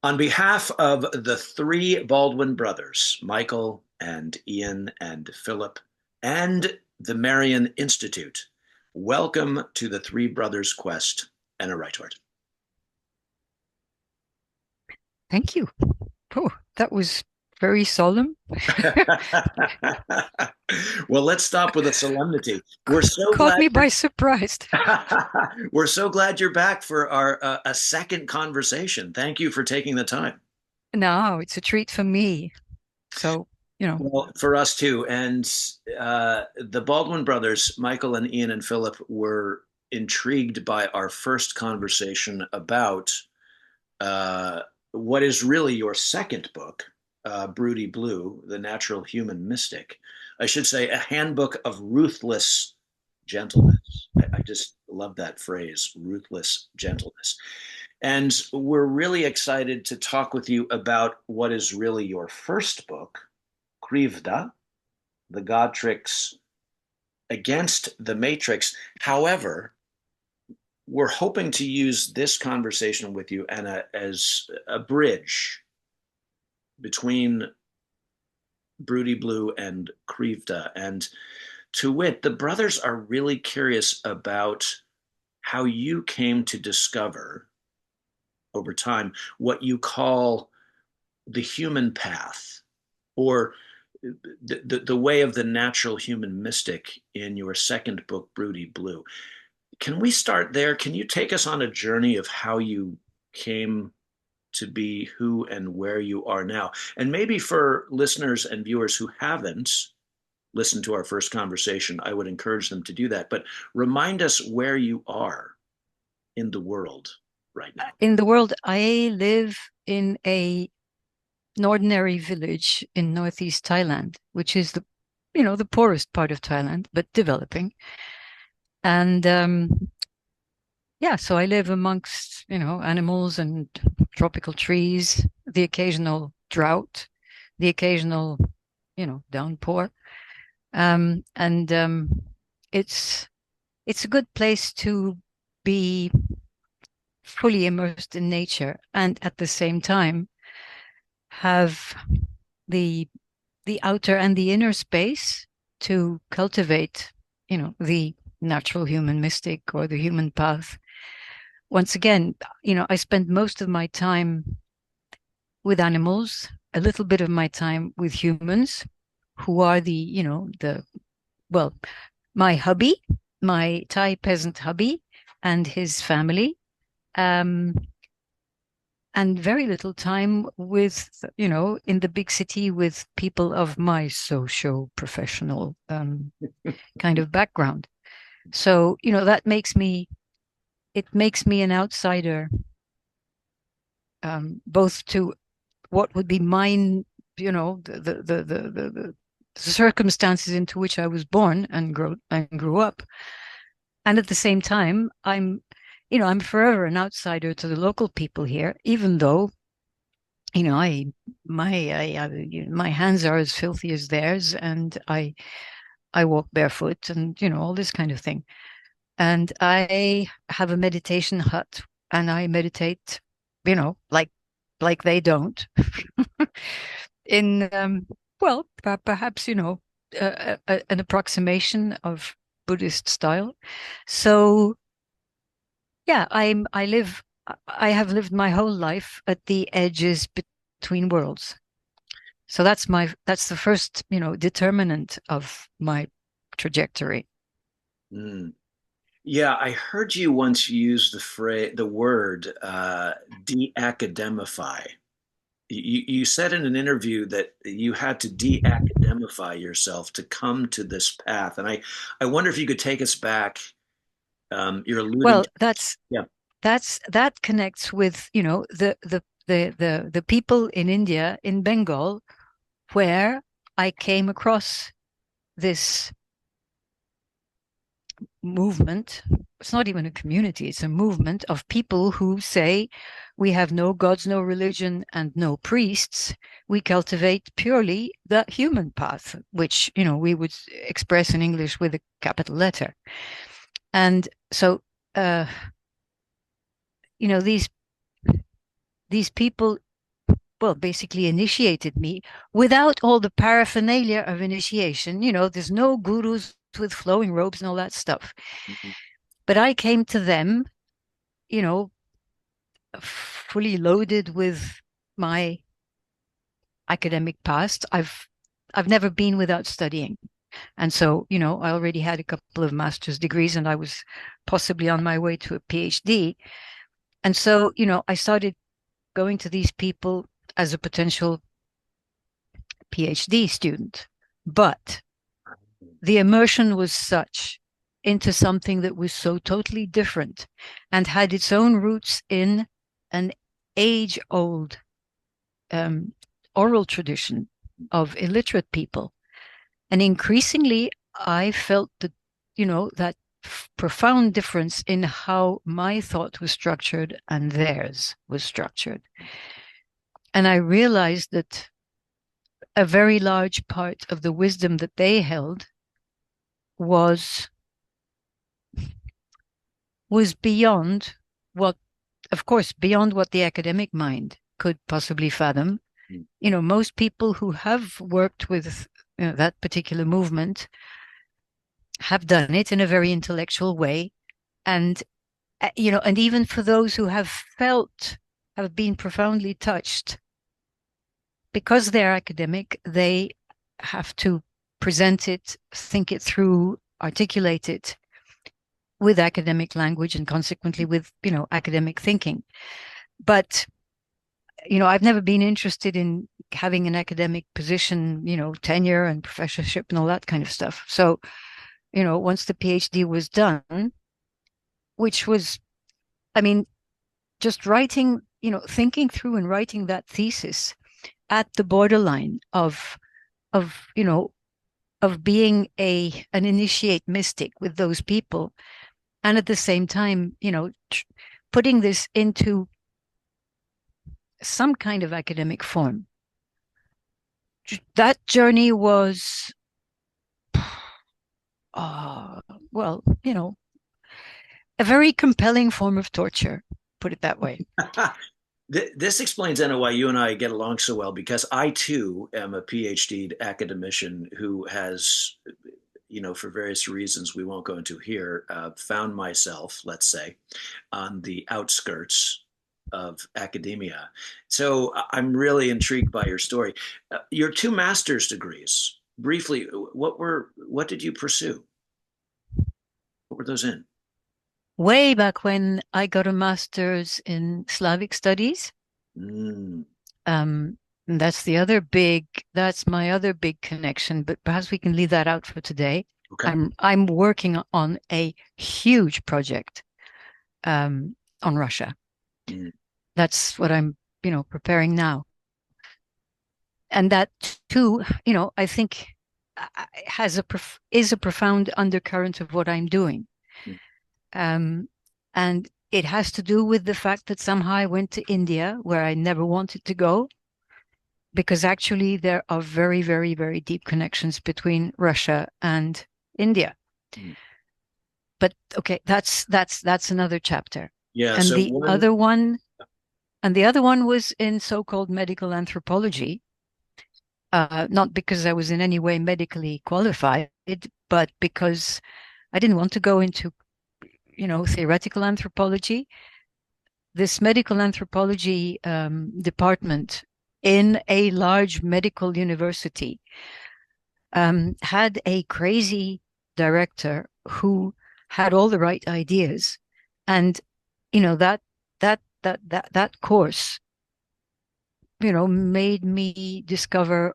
On behalf of the three Baldwin brothers, Michael and Ian and Philip, and the Marion Institute, welcome to the Three Brothers Quest, Enna Reittort. Thank you. Oh, that was very solemn. Well, let's stop with a solemnity. We're so Caught glad me by surprise. we're so glad you're back for our a second conversation. Thank you for taking the time. No, it's a treat for me. So, Well, for us too. And the Baldwin brothers, Michael and Ian and Philip, were intrigued by our first conversation about what is really your second book, Broody Blue, The Natural Human Mystic. I should say, a handbook of ruthless gentleness. I just love that phrase, ruthless gentleness. And we're really excited to talk with you about what is really your first book, Krivda, the Godtrix against the Matrix. However, we're hoping to use this conversation with you, Anna, as a bridge between Broody Blue and Krivda. And to wit, the brothers are really curious about how you came to discover over time what you call the human path, or the way of the natural human mystic in your second book, Broody Blue. Can we start there? Can you take us on a journey of how you came to be who and where you are now? And maybe for listeners and viewers who haven't listened to our first conversation, I would encourage them to do that. But remind us where you are in the world right now. in the world, I live in an ordinary village in northeast Thailand, which is the poorest part of Thailand, but developing. And yeah, so I live amongst, animals and tropical trees, the occasional drought, the occasional, downpour. And it's a good place to be fully immersed in nature and at the same time have the outer and the inner space to cultivate, the natural human mystic or the human path. Once again, I spend most of my time with animals, a little bit of my time with humans who are well, my hubby, my Thai peasant hubby and his family. Um, and very little time with, in the big city with people of my socio-professional kind of background. So, it makes me an outsider, both to what would be mine, the circumstances into which I was born and grew up. And at the same time, I'm forever an outsider to the local people here, even though, my hands are as filthy as theirs, and I walk barefoot, and all this kind of thing. And I have a meditation hut, and I meditate, like they don't, in well, perhaps an approximation of Buddhist style. So yeah, I have lived my whole life at the edges between worlds. So that's the first, determinant of my trajectory. Mm. Yeah, I heard you once use the word de-academify. You said in an interview that you had to de-academify yourself to come to this path, and I wonder if you could take us back. You're alluding Well, to, yeah. that connects with, the people in India, in Bengal, where I came across this movement. It's not even a community, it's a movement of people who say we have no gods, no religion, and no priests. We cultivate purely the human path, which, we would express in English with a capital letter. And so, uh, these people well, basically initiated me without all the paraphernalia of initiation. There's no gurus with flowing robes and all that stuff. Mhm. But I came to them, you know, fully loaded with my academic past. I've never been without studying. And so, I already had a couple of master's degrees and I was possibly on my way to a PhD. And so, I started going to these people as a potential PhD student. But the immersion was such into something that was so totally different and had its own roots in an age old oral tradition of illiterate people. And increasingly, I felt that profound difference in how my thought was structured and theirs was structured. And I realized that a very large part of the wisdom that they held was beyond what, of course, beyond what the academic mind could possibly fathom. Most people who have worked with that particular movement have done it in a very intellectual way. And, and even for those who have been profoundly touched, because they're academic, they have to present it, think it through, articulate it with academic language and consequently with, academic thinking. But, I've never been interested in having an academic position, tenure and professorship and all that kind of stuff. So, once the PhD was done, which was, I mean, just writing, thinking through and writing that thesis at the borderline of, of being an initiate mystic with those people. And at the same time, putting this into some kind of academic form. That journey was, well, a very compelling form of torture, put it that way. This explains, Enna, why you and I get along so well, because I too am a PhD academician who has, for various reasons we won't go into here, found myself, let's say, on the outskirts of academia. So I'm really intrigued by your story. Your two master's degrees, briefly, what did you pursue? What were those in? Way back when I got a master's in Slavic studies. Mm, That's my other big connection, but perhaps we can leave that out for today. okay. I'm working on a huge project on Russia. Mm, That's what I'm, preparing now. And that too, I think is a profound undercurrent of what I'm doing. mm, And it has to do with the fact that somehow I went to India where I never wanted to go, because actually there are very, very, very deep connections between Russia and India. mm. But okay, that's another chapter. Yeah. And So the one. other one, was in so-called medical anthropology. Not because I was in any way medically qualified, but because I didn't want to go into, theoretical anthropology. This medical anthropology department in a large medical university had a crazy director who had all the right ideas, and that course made me discover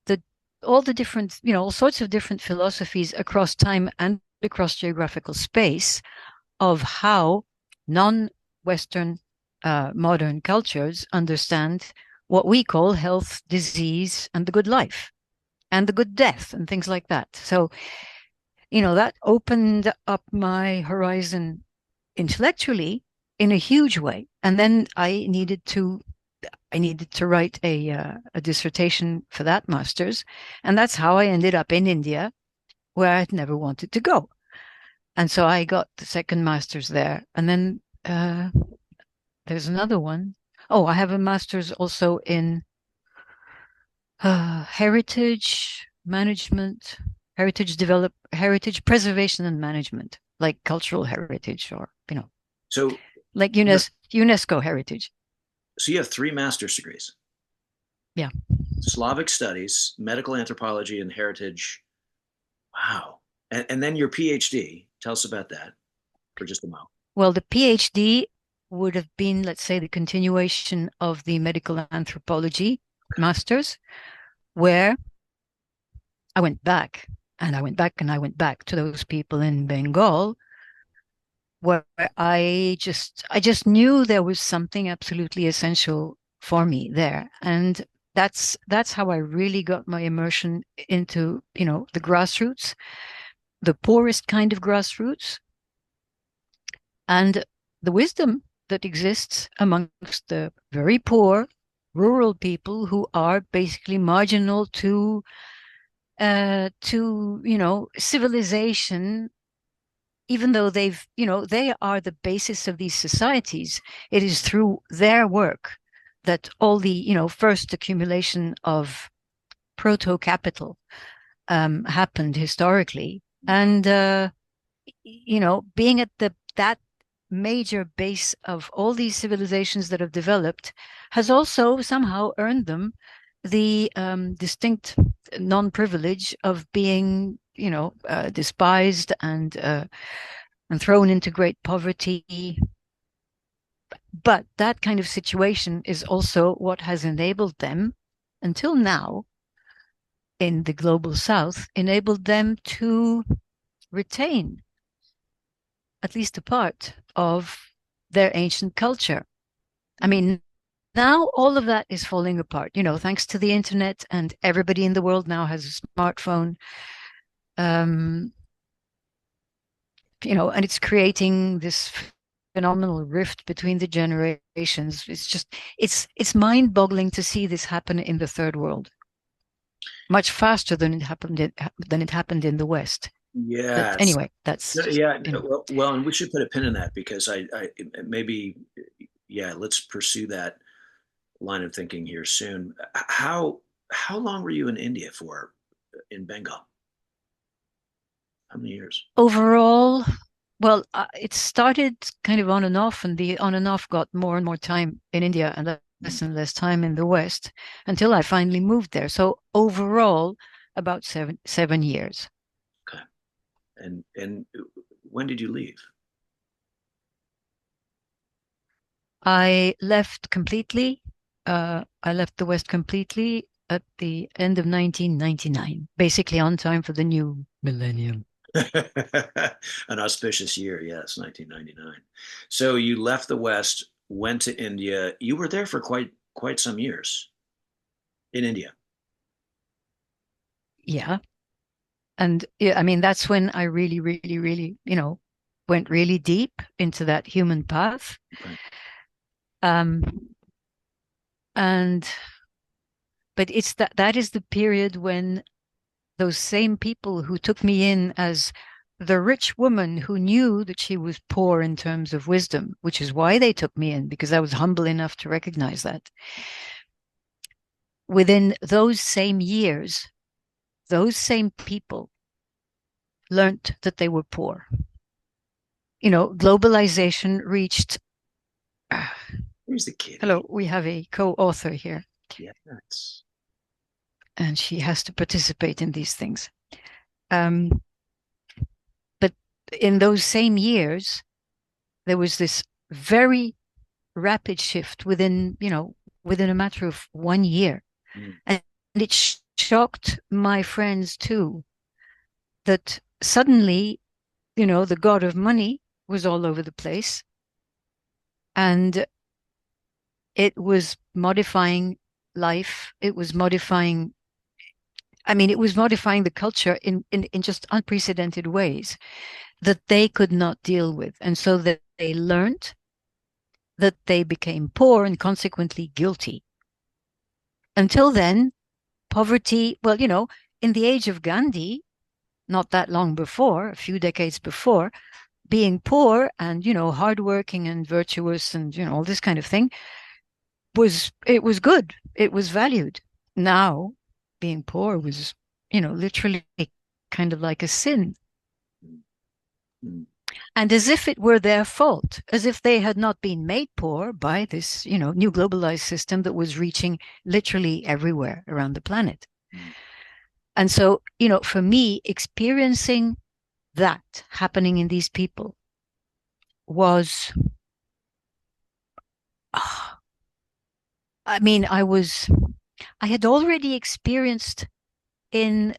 the all the different all sorts of different philosophies across time and across geographical space of how non-Western modern cultures understand what we call health, disease, and the good life, and the good death, and things like that. So, that opened up my horizon intellectually in a huge way. And then I needed to write a dissertation for that master's, and that's how I ended up in India, where I'd never wanted to go. And so I got the second master's there, and then there's another one. Oh, I have a master's also in heritage management, heritage preservation and management, like cultural heritage or, So like you have, UNESCO heritage. so you have three master's degrees: Yeah. Slavic studies, medical anthropology, and heritage. Wow. And then your PhD. Tell us about that for just a moment. Well, the PhD would have been, let's say, the continuation of the medical anthropology master's, where I went back and I went back and I went back to those people in Bengal where I just knew there was something absolutely essential for me there. And that's how I really got my immersion into, the grassroots, the poorest kind of grassroots, and the wisdom that exists amongst the very poor rural people who are basically marginal to civilization, even though they are the basis of these societies. It is through their work that all the, first accumulation of proto capital happened historically. And being at that major base of all these civilizations that have developed has also somehow earned them the distinct non-privilege of being, despised and thrown into great poverty. But that kind of situation is also what has enabled them, until now, in the global south, enabled them to retain at least a part of their ancient culture. I mean, now all of that is falling apart, thanks to the internet, and everybody in the world now has a smartphone. Um, and it's creating this phenomenal rift between the generations. It's mind-boggling to see this happen in the third world much faster than it happened in the West. But Yes. anyway, that's just, Yeah. Well, and we should put a pin in that because maybe, yeah, let's pursue that line of thinking here soon. How long were you in India for in Bengal? How many years? overall. Well, it started kind of on and off, and the on and off got more and more time in India and Mm, less and less time in the West until I finally moved there. So overall, about seven years. okay. And when did you leave? I left completely. I left the West completely at the end of 1999, basically on time for the new millennium. An auspicious year, yes, 1999. So you left the West, went to India. You were there for quite some years in India. Yeah. And yeah, I mean, that's when I really, really, really, went really deep into that human path. Right. Um, and but that is the period when those same people who took me in as the rich woman who knew that she was poor in terms of wisdom, which is why they took me in, because I was humble enough to recognize that. Within those same years, those same people learned that they were poor. Globalization reached. Where's the kitty? Hello, we have a co-author here, Yeah, that's and she has to participate in these things. Um, but in those same years, there was this very rapid shift within a matter of 1 year. mm, And it shocked my friends too, that suddenly, the god of money was all over the place, and it was modifying life. It was modifying the culture in just unprecedented ways that they could not deal with. And so that they learned that they became poor and consequently guilty. Until then, poverty, well, in the age of Gandhi, not that long before, a few decades before, being poor and, hardworking and virtuous and, all this kind of thing was good. It was valued. Now, being poor was, literally kind of like a sin. Mm. And as if it were their fault, as if they had not been made poor by this, new globalized system that was reaching literally everywhere around the planet. Mm. And so, for me, experiencing that happening in these people was, ah, I mean, I had already experienced in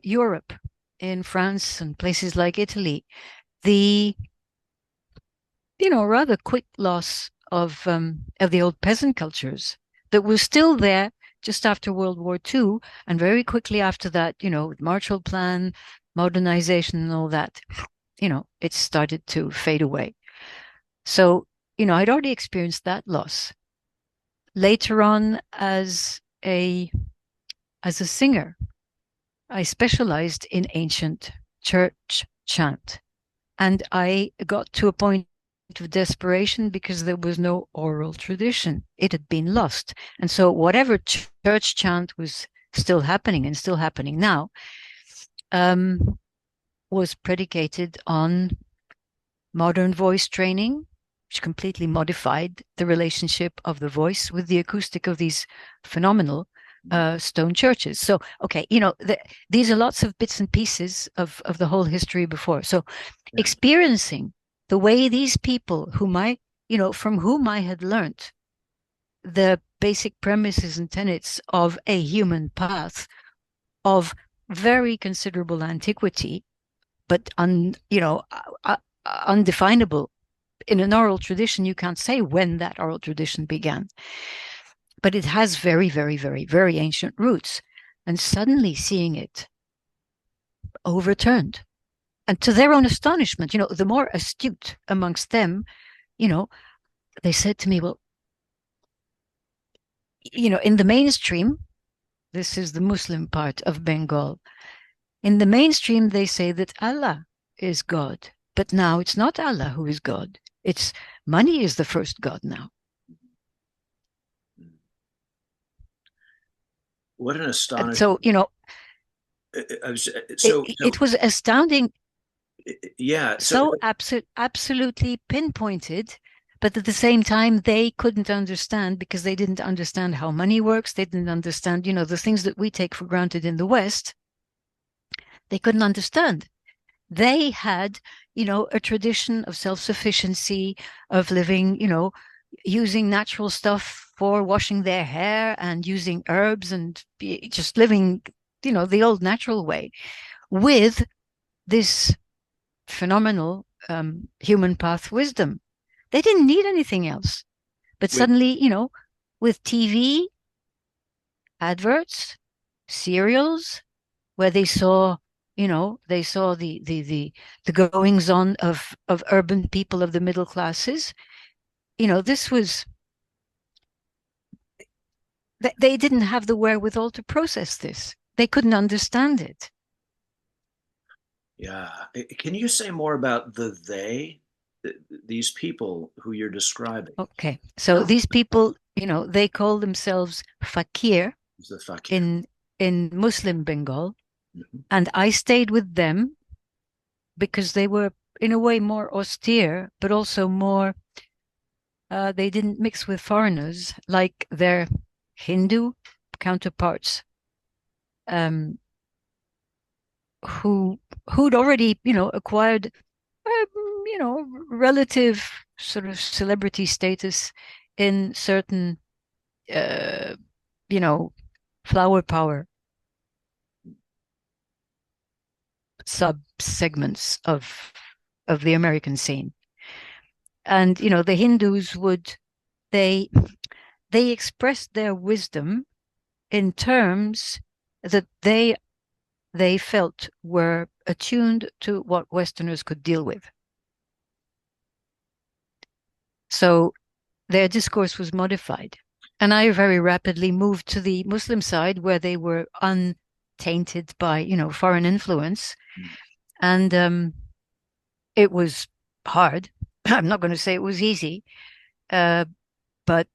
Europe, in France and places like Italy, the rather quick loss of the old peasant cultures that was still there just after World War II, and very quickly after that, Marshall Plan, modernization, and all that, it started to fade away. So, I'd already experienced that loss. Later on, as a singer, I specialized in ancient church chant. And I got to a point of desperation because there was no oral tradition. It had been lost. And so whatever church chant was still happening and still happening now, was predicated on modern voice training, which completely modified the relationship of the voice with the acoustic of these phenomenal stone churches. So, okay, these are lots of bits and pieces of the whole history before. So, Yeah. experiencing the way these people from whom I had learnt the basic premises and tenets of a human path of very considerable antiquity, but undefinable. In an oral tradition, you can't say when that oral tradition began, but it has very, very, very, very ancient roots. And suddenly seeing it overturned, and to their own astonishment, the more astute amongst them, they said to me, well, in the mainstream, this is the Muslim part of Bengal. In the mainstream, they say that Allah is God, but now it's not Allah who is God. It's money is the first God now. What an And astonishing. so, it was astounding. Yeah. So absolutely pinpointed, but at the same time, they couldn't understand because they didn't understand how money works. They didn't understand, the things that we take for granted in the West. They couldn't understand. They had, a tradition of self-sufficiency, of living, using natural stuff for washing their hair and using herbs and just living, the old natural way with this phenomenal human path wisdom. They didn't need anything else. But with suddenly, with TV, adverts, serials, where they saw the goings on of urban people of the middle classes. This was they didn't have the wherewithal to process this. They couldn't understand it. Yeah. Can you say more about these people who you're describing? Okay, so these people, they call themselves fakir Is the fakir? in Muslim Bengal, Mhm. and I stayed with them because they were in a way more austere, but also more. They didn't mix with foreigners like their Hindu counterparts, um, who'd already, acquired, relative sort of celebrity status in certain, uh, you know, flower power sub segments of the American scene. And the Hindus they they expressed their wisdom in terms that they felt were attuned to what Westerners could deal with. So their discourse was modified. And I very rapidly moved to the Muslim side where they were untainted by, foreign influence. And it was hard. I'm not going to say it was easy, but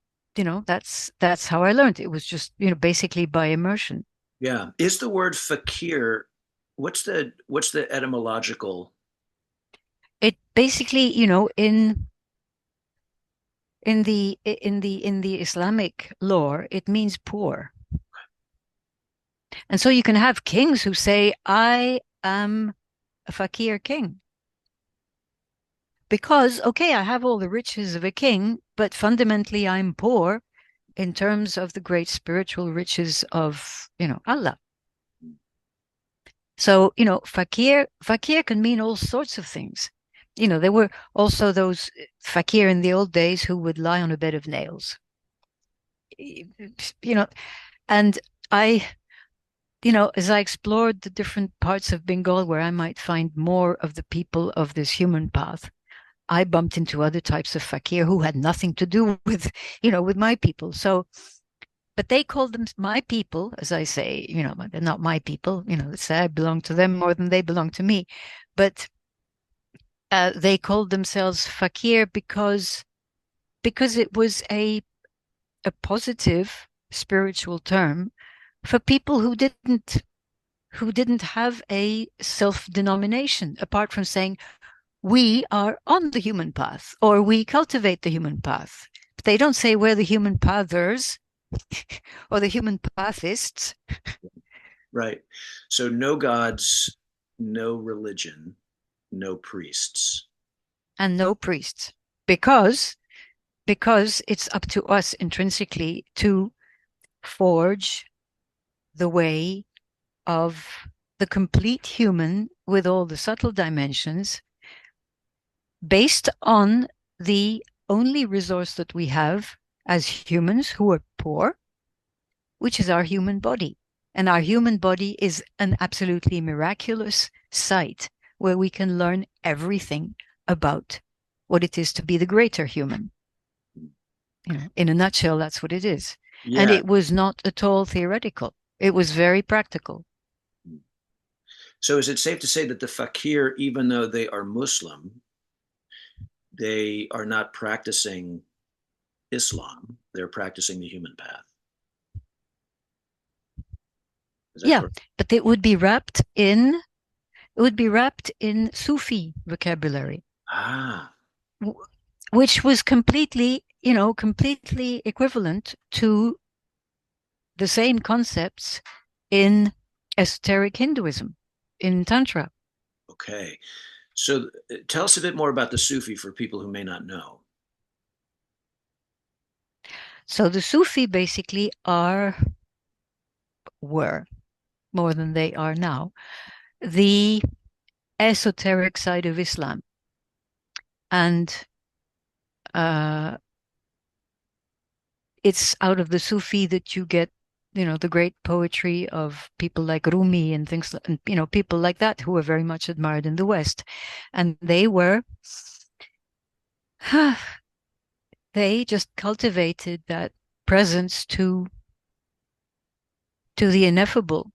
that's how I learned. It was just, basically by immersion. Yeah. Is the word fakir, what's the etymological? It basically, in the Islamic lore, it means poor. And so you can have kings who say, I am a fakir king. Because, okay, I have all the riches of a king, but fundamentally I'm poor in terms of the great spiritual riches of, Allah. So, fakir can mean all sorts of things. There were also those fakir in the old days who would lie on a bed of nails. You know, and I, as I explored the different parts of Bengal where I might find more of the people of this human path, I bumped into other types of fakir who had nothing to do with, with my people. So, but they called them my people, as I say, they're not my people, they say I belong to them more than they belong to me. But they called themselves fakir because it was a positive spiritual term for people who didn't have a self-denomination apart from saying we are on the human path or we cultivate the human path. But they don't say we're the human pathers or the human pathists. Right. So no gods, no religion, no priests. And no priests, because it's up to us intrinsically to forge the way of the complete human with all the subtle dimensions based on the only resource that we have as humans who are poor, which is our human body. And our human body is an absolutely miraculous site where we can learn everything about what it is to be the greater human. In a nutshell, that's what it is. And Yeah. it was not at all theoretical. It was very practical. So is it safe to say that the fakir, even though they are Muslim, they are not practicing Islam? They're practicing the human path. Is that Yeah, correct? but it would be wrapped in Sufi vocabulary, Ah, which was completely equivalent to the same concepts in esoteric Hinduism, in Tantra. okay. So tell us a bit more about the Sufi for people who may not know. So the Sufi basically were, more than they are now, the esoteric side of Islam. And uh, it's out of the Sufi that you get, the great poetry of people like Rumi and things, and, people like that who were very much admired in the West. And they just cultivated that presence to the ineffable.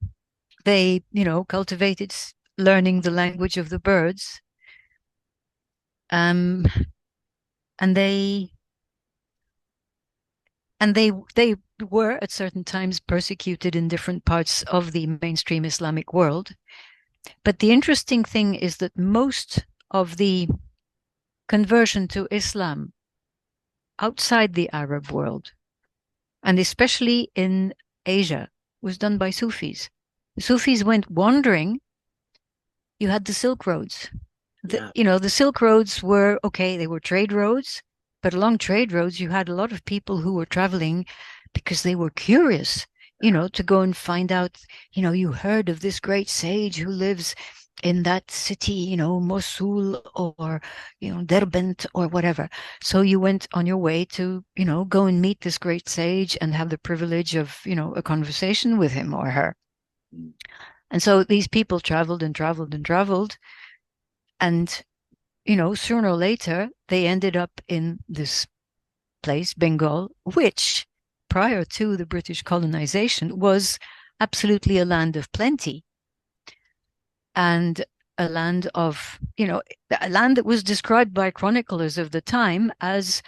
They, cultivated learning the language of the birds. Um, and they were at certain times persecuted in different parts of the mainstream Islamic world. But the interesting thing is that most of the conversion to Islam outside the Arab world, and especially in Asia, was done by Sufis. The Sufis went wandering. You had the Silk Roads. Yeah. The Silk Roads were, okay, they were trade roads, but along trade roads, you had a lot of people who were traveling because they were curious, to go and find out, you heard of this great sage who lives in that city, Mosul or, Derbent or whatever. So you went on your way to, go and meet this great sage and have the privilege of, a conversation with him or her. Mm. And so these people traveled and traveled and traveled. And, sooner or later, they ended up in this place, Bengal, which prior to the British colonization was absolutely a land of plenty and a land a land that was described by chroniclers of the time as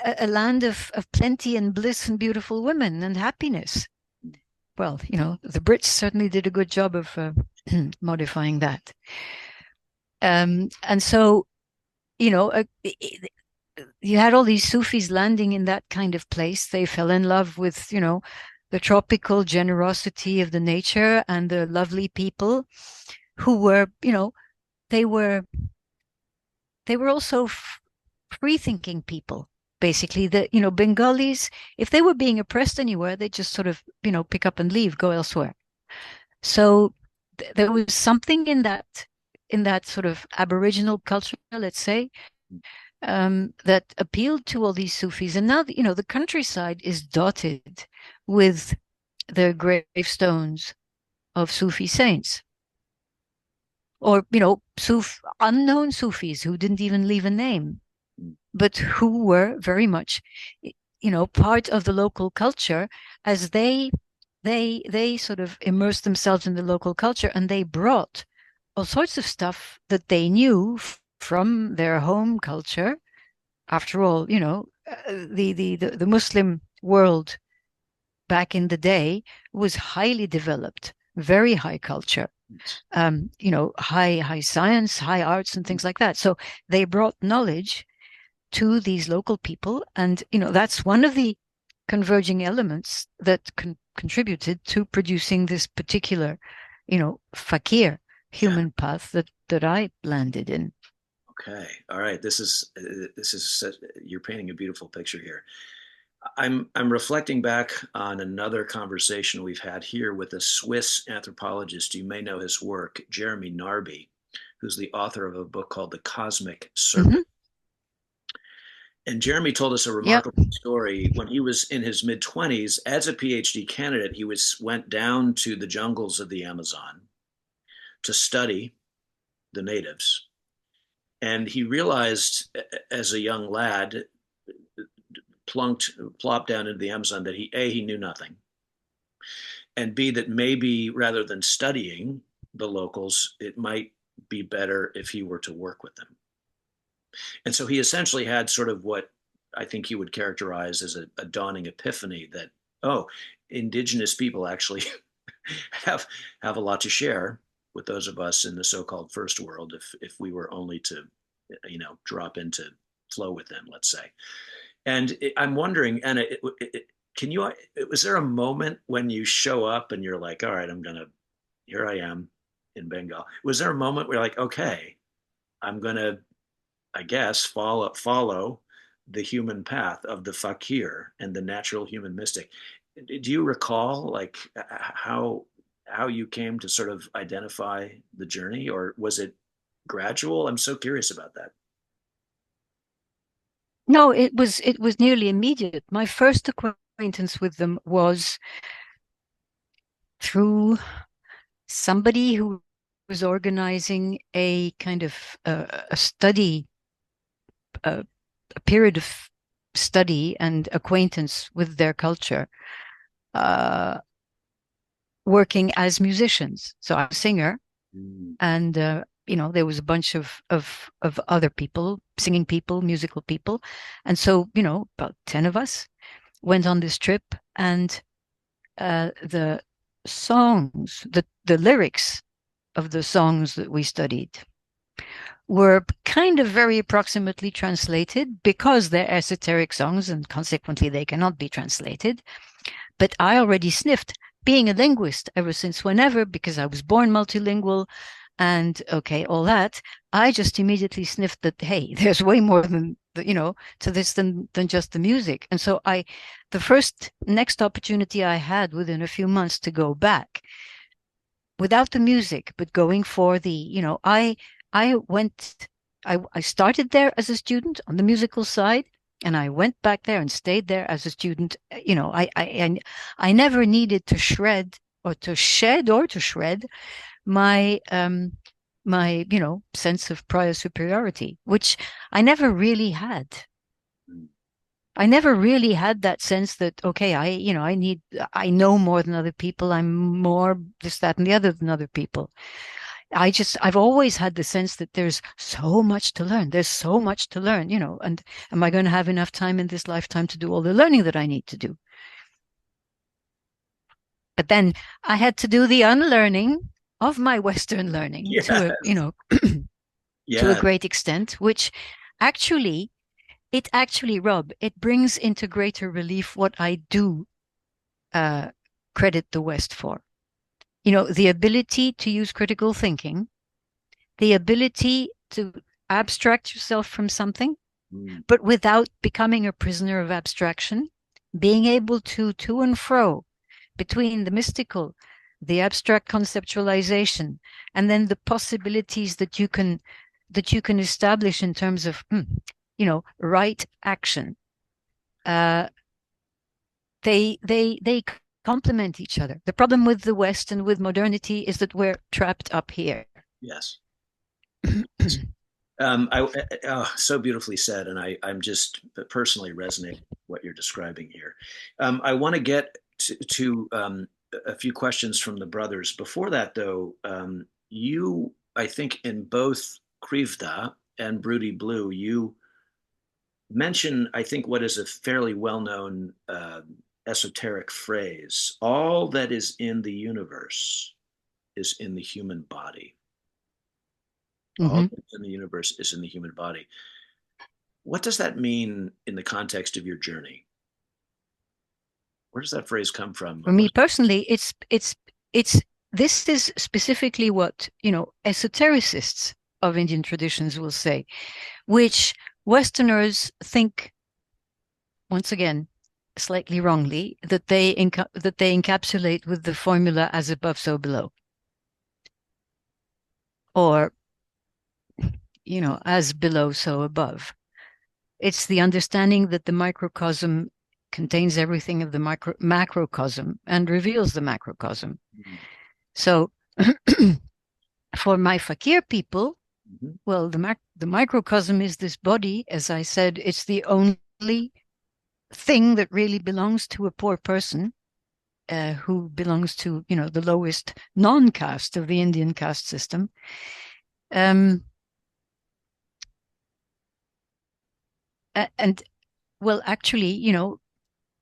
a land of plenty and bliss and beautiful women and happiness. Well, the Brits certainly did a good job of modifying that. And so, you had all these Sufis landing in that kind of place. They fell in love with, the tropical generosity of the nature and the lovely people who were, they were also free-thinking people. Basically, the Bengalis, if they were being oppressed anywhere, they just sort of pick up and leave, go elsewhere. So there was something in that sort of Aboriginal culture, let's say, that appealed to all these Sufis. And now, the countryside is dotted with the gravestones of Sufi saints, or unknown Sufis who didn't even leave a name, but who were very much, part of the local culture, as they sort of immersed themselves in the local culture, and they brought all sorts of stuff that they knew from their home culture. After all, the Muslim world back in the day was highly developed, very high culture, high science, high arts, and things like that. So they brought knowledge to these local people, and that's one of the converging elements that contributed to producing this particular, fakir human path that I landed in. Okay. All right. This is you're painting a beautiful picture here. I'm reflecting back on another conversation we've had here with a Swiss anthropologist. You may know his work, Jeremy Narby, who's the author of a book called The Cosmic Serpent. Mm-hmm. And Jeremy told us a remarkable story. When he was in his mid-20s, as a PhD candidate, he went down to the jungles of the Amazon to study the natives. And he realized as a young lad, plopped down into the Amazon, that he knew nothing, and B, that maybe rather than studying the locals, it might be better if he were to work with them. And so he essentially had sort of what I think he would characterize as a dawning epiphany that, oh, indigenous people actually have a lot to share with those of us in the so-called first world, if we were only to, drop into flow with them, let's say. And I'm wondering, Anna, was there a moment when you show up and you're like, all right, here I am in Bengal. Was there a moment where you're like, okay, I'm going to, I guess, follow the human path of the fakir and the natural human mystic? Do you recall like how you came to sort of identify the journey, or was it gradual? I'm so curious about that. No, it was nearly immediate. My first acquaintance with them was through somebody who was organizing a kind of a study, a period of study and acquaintance with their culture, working as musicians. So I'm a singer, and there was a bunch of other people, singing people, musical people, and so about 10 of us went on this trip, and the songs, the lyrics of the songs that we studied were kind of very approximately translated, because they're esoteric songs and consequently they cannot be translated. But I already sniffed, being a linguist ever since whenever, because I was born multilingual and all that, I just immediately sniffed that, hey, there's way more than, to this than just the music. And so the next opportunity I had within a few months to go back, without the music, but going for I started there as a student on the musical side, and I went back there and stayed there as a student. I never needed to shred or to shed my my sense of prior superiority, which I never really had. I never really had that sense that, okay, I know more than other people. I'm more this, that, and the other than other people. I've always had the sense that there's so much to learn. There's so much to learn, and am I going to have enough time in this lifetime to do all the learning that I need to do? But then I had to do the unlearning of my Western learning Yeah. to a Yeah. great extent, which actually, Rob, it brings into greater relief what I do uh, credit the West for. The ability to use critical thinking, the ability to abstract yourself from something, Mm. but without becoming a prisoner of abstraction, being able to and fro between the mystical, the abstract conceptualization, and then the possibilities that you can establish in terms of, right action. Uh, they complement each other. The problem with the West and with modernity is that we're trapped up here. Yes. So beautifully said, and I'm just personally resonating with what you're describing here. I want to get to a few questions from the brothers. Before that, though, you, I think, in both Krivda and Broody Blue, you mention, I think, what is a fairly well-known esoteric phrase: "All that is in the universe is in the human body." All Mm-hmm. that's in the universe is in the human body. What does that mean in the context of your journey? Where does that phrase come from? For me personally, it's this is specifically what, esotericists of Indian traditions will say, which Westerners think, once again, slightly wrongly, that they encapsulate with the formula as above, so below, or as below, so above. It's the understanding that the microcosm contains everything of the macrocosm and reveals the macrocosm. Mhm. So for my fakir people, Mhm. well, the microcosm is this body. As I said, it's the only thing that really belongs to a poor person, who belongs to, the lowest non-caste of the Indian caste system. Um, and well, actually,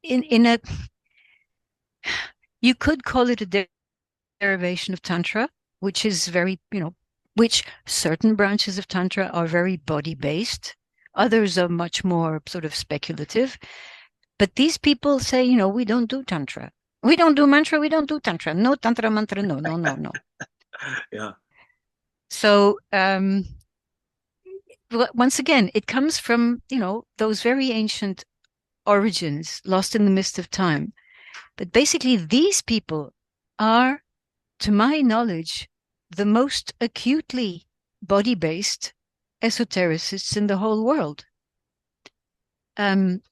in a you could call it a derivation of Tantra, which is very, which certain branches of Tantra are very body based. Others are much more sort of speculative. But these people say, we don't do Tantra. We don't do mantra. We don't do Tantra. No Tantra mantra. No, no, no, no. Yeah. So, once again, it comes from, those very ancient origins lost in the mist of time. But basically, these people are, to my knowledge, the most acutely body-based esotericists in the whole world. Um,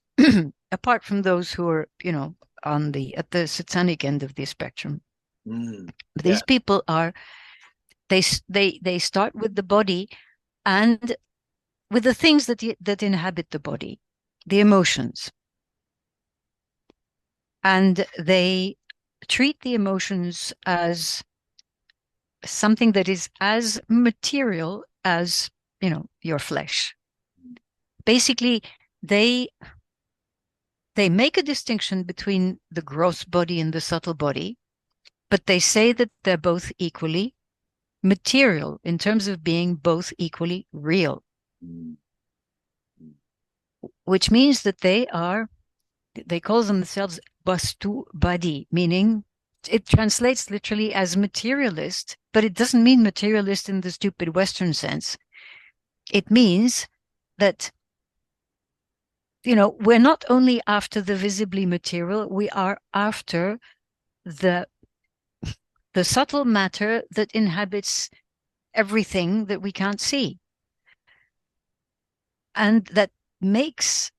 apart from those who are, at the satanic end of the spectrum. Mm. Yeah. These people are, they start with the body and with the things that inhabit the body, the emotions, and they treat the emotions as something that is as material as, your flesh. Basically, they they make a distinction between the gross body and the subtle body, but they say that they're both equally material in terms of being both equally real, Mm. Mm. which means that they call themselves bastu badi, meaning it translates literally as materialist, but it doesn't mean materialist in the stupid Western sense. It means that, we're not only after the visibly material, we are after the the subtle matter that inhabits everything that we can't see, and that makes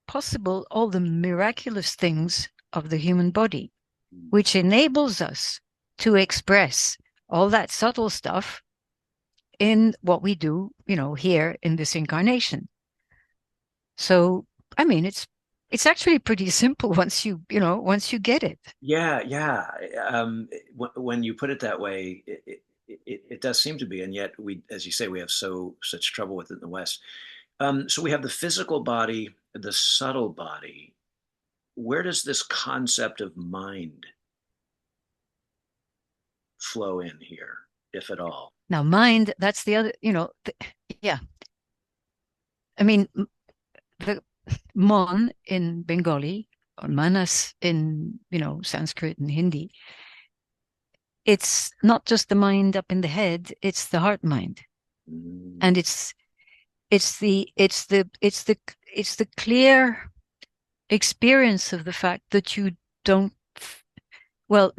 possible all the miraculous things of the human body, Mm. which enables us to express all that subtle stuff in what we do, here in this incarnation. So, I mean, it's actually pretty simple once you get it. Yeah. Yeah. When you put it that way, it does seem to be, and yet we, as you say, we have such trouble with it in the West. So we have the physical body, the subtle body. Where does this concept of mind flow in here, if at all? Now, mind, that's the other, yeah. I mean, the mon in Bengali or manas in, Sanskrit and Hindi, it's not just the mind up in the head, it's the heart mind. Mm. And it's the clear experience of the fact that you don't, well,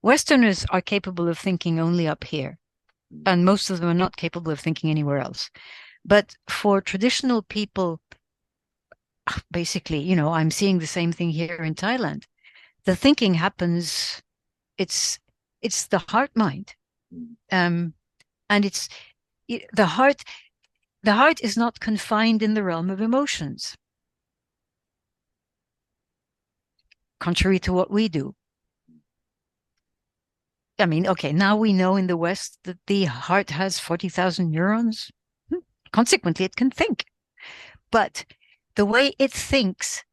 Westerners are capable of thinking only up here, and most of them are not capable of thinking anywhere else. But for traditional people, basically, I'm seeing the same thing here in Thailand. The thinking happens, it's the heart mind. And it's the heart is not confined in the realm of emotions, contrary to what we do. I mean, okay, now we know in the West that the heart has 40,000 neurons. Consequently, it can think. But the way it thinks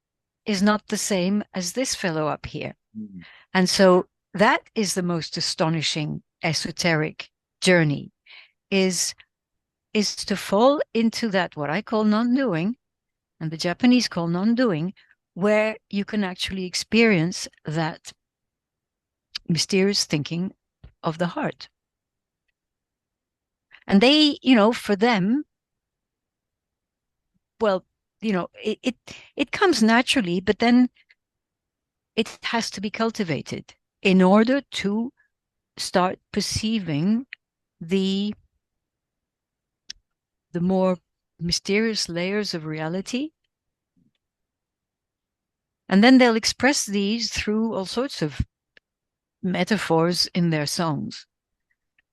is not the same as this fellow up here. Mm. And so that is the most astonishing esoteric journey, is to fall into that, what I call non-doing, and the Japanese call non-doing, where you can actually experience that mysterious thinking of the heart. And they, for them, well, it comes naturally, but then it has to be cultivated in order to start perceiving the more mysterious layers of reality. And then they'll express these through all sorts of metaphors in their songs.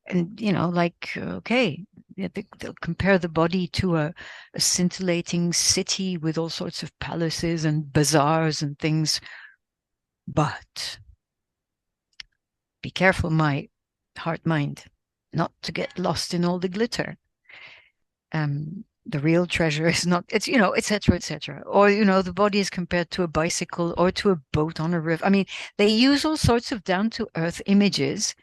And, okay, they'll compare the body to a scintillating city with all sorts of palaces and bazaars and things. But be careful, my heart mind, not to get lost in all the glitter. The real treasure is not, it's, et cetera, et cetera. Or, the body is compared to a bicycle or to a boat on a river. I mean, they use all sorts of down to earth images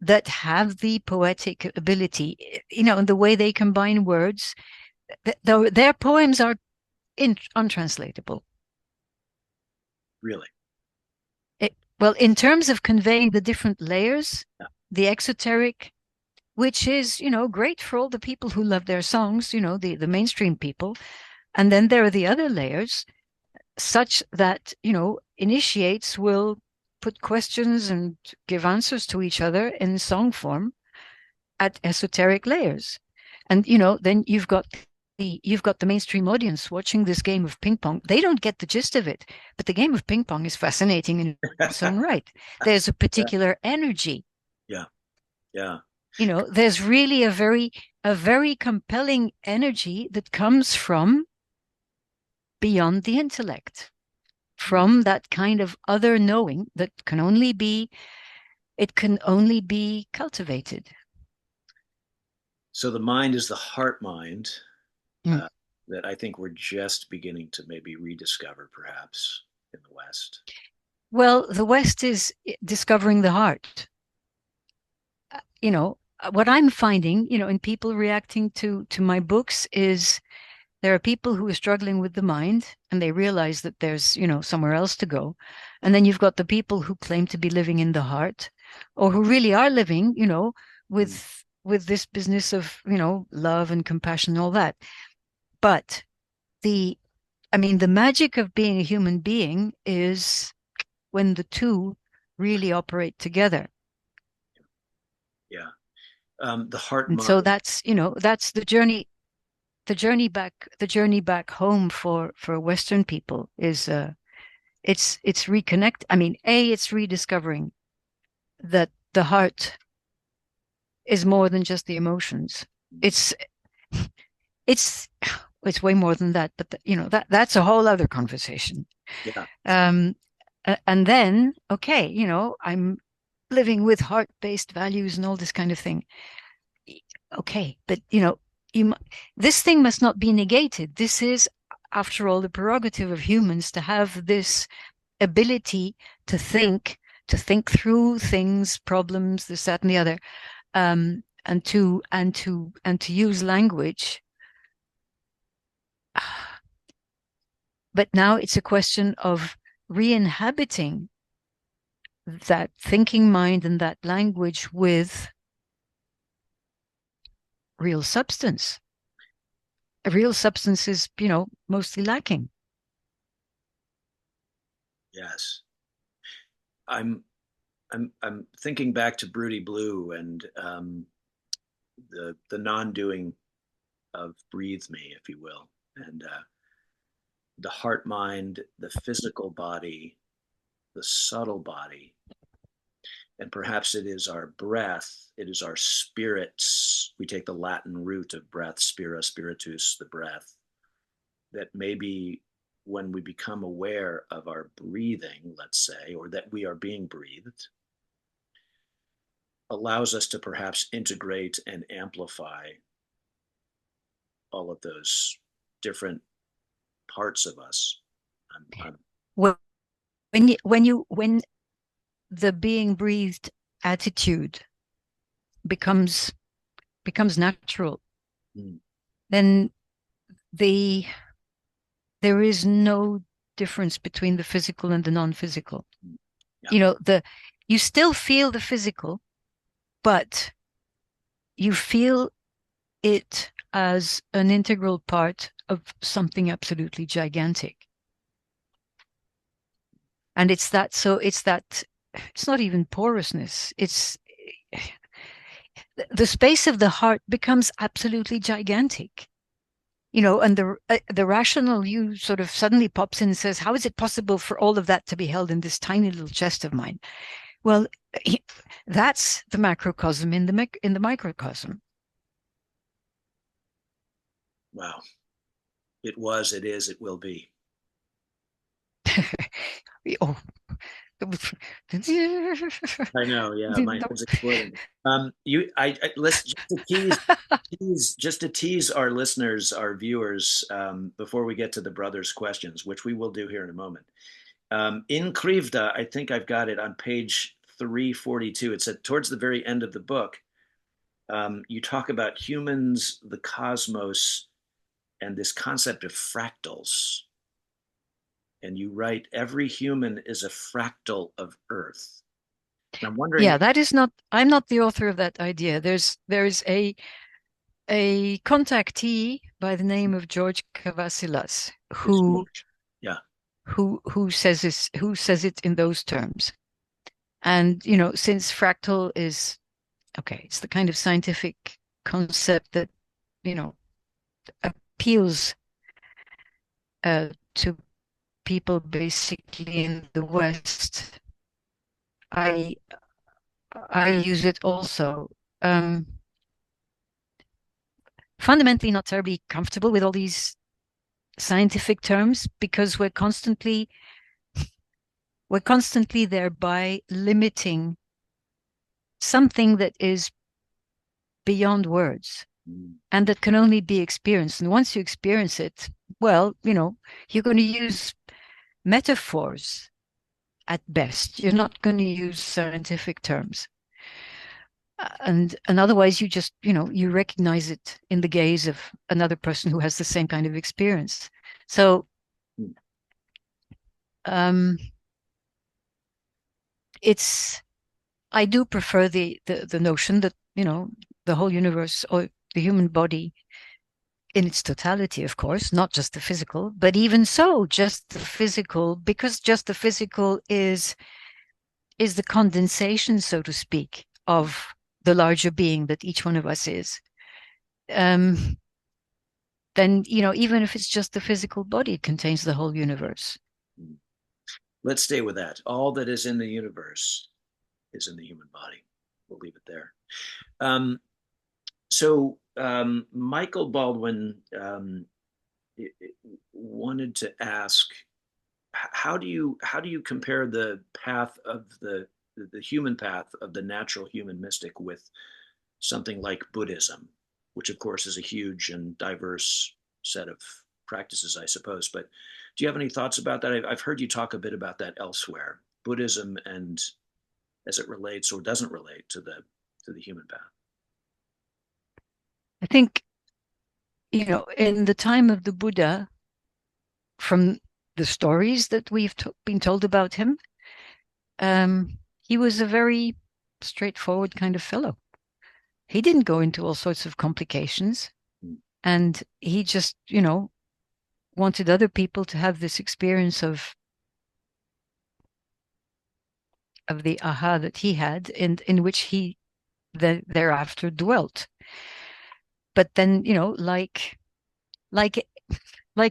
that have the poetic ability, in the way they combine words. Their poems are untranslatable. Really? Well, in terms of conveying the different layers, Yeah. the exoteric, which is, great for all the people who love their songs, the mainstream people. And then there are the other layers, such that, initiates will put questions and give answers to each other in song form at esoteric layers. And, then you've got the mainstream audience watching this game of ping pong. They don't get the gist of it, but the game of ping pong is fascinating in its own right. There's a particular energy. Yeah. Yeah. There's really a very compelling energy that comes from beyond the intellect, from that kind of other knowing that can only be cultivated. So the mind is the heart mind, Mm. that I think we're just beginning to maybe rediscover, perhaps in the West. Well, the West is discovering the heart. What I'm finding, in people reacting to my books is there are people who are struggling with the mind and they realize that there's, somewhere else to go. And then you've got the people who claim to be living in the heart, or who really are living, with this business of, love and compassion and all that. But the magic of being a human being is when the two really operate together. Yeah. The heart And mind. so that's the journey back home for Western people is it's reconnect. I mean, it's rediscovering that the heart is more than just the emotions. It's it's it's way more than that, but that's a whole other conversation. Yeah. And then, okay, I'm living with heart-based values and all this kind of thing. Okay, but you this thing must not be negated. This is, after all, the prerogative of humans to have this ability to think through things, problems, this, that, and the other, and to use language. But now it's a question of re-inhabiting that thinking mind and that language with real substance. Real substance is, mostly lacking. Yes. I'm thinking back to Broody Blue and the non-doing of breathe me, if you will, and the heart mind, the physical body, the subtle body, and perhaps it is our breath, it is our spirits. We take the Latin root of breath, spira, spiritus, the breath, that maybe when we become aware of our breathing, let's say, or that we are being breathed, allows us to perhaps integrate and amplify all of those different parts of us. I'm When the being breathed attitude becomes natural, mm, then the there is no difference between the physical and the non-physical. yeah, You still feel the physical, but you feel it as an integral part of something absolutely gigantic. And it's not even porousness. It's the space of the heart becomes absolutely gigantic. And the rational you sort of suddenly pops in and says, how is it possible for all of that to be held in this tiny little chest of mine? Well, that's the macrocosm in the microcosm. wow. It was, it is, it will be. Oh. I know, yeah, my head's exploding. Let's just to tease our listeners, our viewers, before we get to the brothers' questions, which we will do here in a moment. In Krivda, I think I've got it on page 342. It's towards the very end of the book. You talk about humans, the cosmos, and this concept of fractals. And you write, every human is a fractal of Earth. And I'm wondering, Yeah, that is not. I'm not the author of that idea. There's a contactee by the name of George Kavasilas it's who George. Yeah. says it in those terms. And since fractal is okay, it's the kind of scientific concept that you know appeals to people basically in the West. I I use it also. Um, Fundamentally, not terribly comfortable with all these scientific terms because we're constantly thereby limiting something that is beyond words Mm. and that can only be experienced. And once you experience it, well, you're going to use metaphors at best. You're not going to use scientific terms. And otherwise you just, you recognize it in the gaze of another person who has the same kind of experience. So Mm. um, it's I do prefer the notion that, the whole universe or the human body in its totality, of course, not just the physical, but even so, just the physical, because just the physical is the condensation, so to speak, of the larger being that each one of us is. Um, then, even if it's just the physical body, it contains the whole universe. Mm. Let's stay with that. All that is in the universe is in the human body. We'll leave it there. Michael Baldwin wanted to ask, how do you compare the path of the the human path of the natural human mystic with something like Buddhism, which of course is a huge and diverse set of practices, I suppose. But do you have any thoughts about that? I've heard you talk a bit about that elsewhere, Buddhism and as it relates or doesn't relate to the human path. I think, in the time of the Buddha, from the stories that we've been told about him, he was a very straightforward kind of fellow. He didn't go into all sorts of complications, and he just, wanted other people to have this experience of the aha that he had, in which he thereafter dwelt. But then, like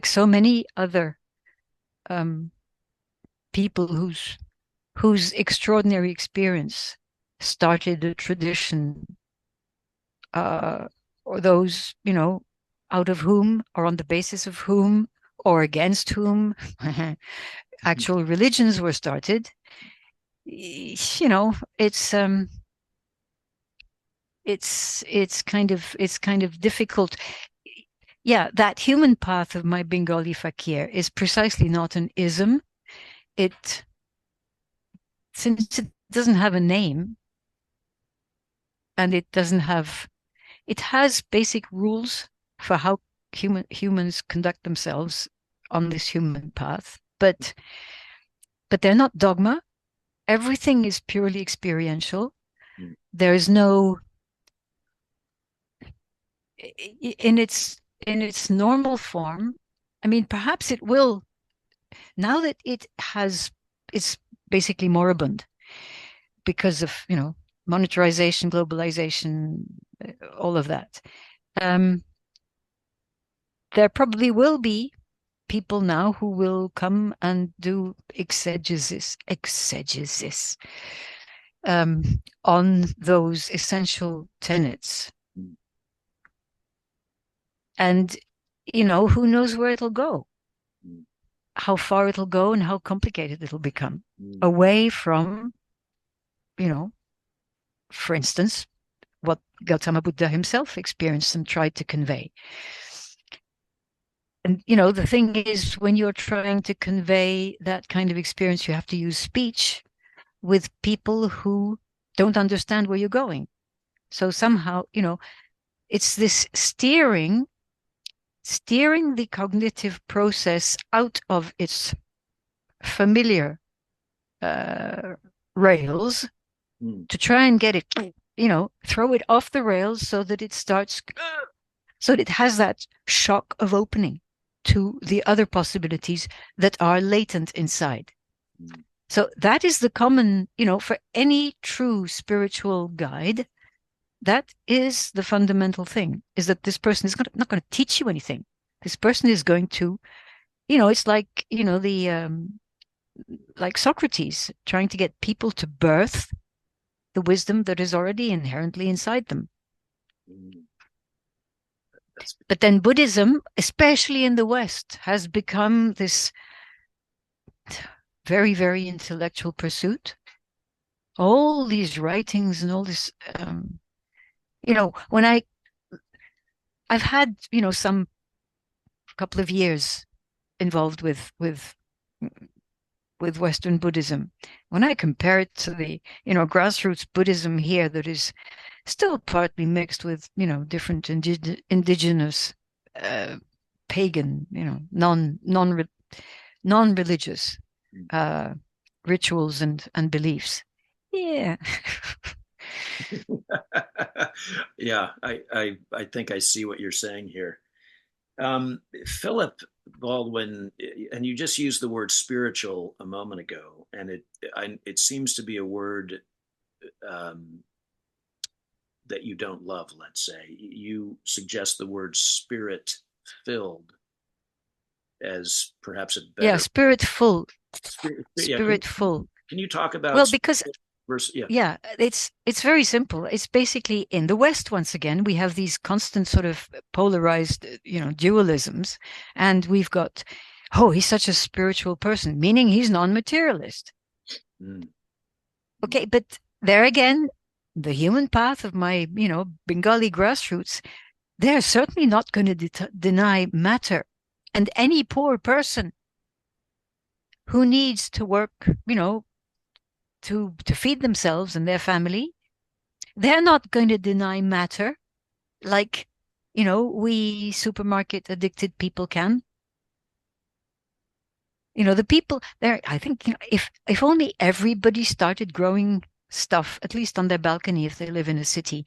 so many other people whose extraordinary experience started a tradition, or those, out of whom, or on the basis of whom, or against whom actual religions were started. It's kind of difficult. Yeah, that human path of my Bengali fakir is precisely not an ism. Since it doesn't have a name, and it has basic rules for how humans conduct themselves on this human path, but they're not dogma. Everything is purely experiential. There is no, in its normal form. I mean, perhaps it will, now that it's basically moribund because of, monetarization, globalization, all of that. There probably will be people now who will come and do exegesis on those essential tenets. And, who knows where it'll go, how far it'll go, and how complicated it'll become, away from, for instance, what Gautama Buddha himself experienced and tried to convey. And, the thing is, when you're trying to convey that kind of experience, you have to use speech with people who don't understand where you're going. So somehow, it's this steering the cognitive process out of its familiar rails to try and get it, throw it off the rails so that it has that shock of opening to the other possibilities that are latent inside. So that is the common, for any true spiritual guide, that is the fundamental thing, is that this person is not going to teach you anything. This person is going to, it's like, like Socrates trying to get people to birth the wisdom that is already inherently inside them. But then Buddhism, especially in the West, has become this very, very intellectual pursuit. All these writings and all this, when I've had, some couple of years involved with Western Buddhism. When I compare it to the, grassroots Buddhism here that is still partly mixed with, different indigenous, pagan, non-religious rituals and beliefs. Yeah. Yeah, I think I see what you're saying here. Philip Baldwin, and you just used the word spiritual a moment ago, and it seems to be a word that you don't love, let's say. You suggest the word spirit filled as perhaps a better. Yeah, spirit-full. Spirit-full. Can you talk about? Well, because yeah, it's very simple. It's basically, in the West, once again, we have these constant sort of polarized, dualisms, and we've got, oh, he's such a spiritual person, meaning he's non-materialist. Okay, but there again, the human path of my, Bengali grassroots, they're certainly not going to deny matter. And any poor person who needs to work, to feed themselves and their family, they're not going to deny matter like, we supermarket addicted people can. The people there, I think, if only everybody started growing stuff, at least on their balcony, if they live in a city,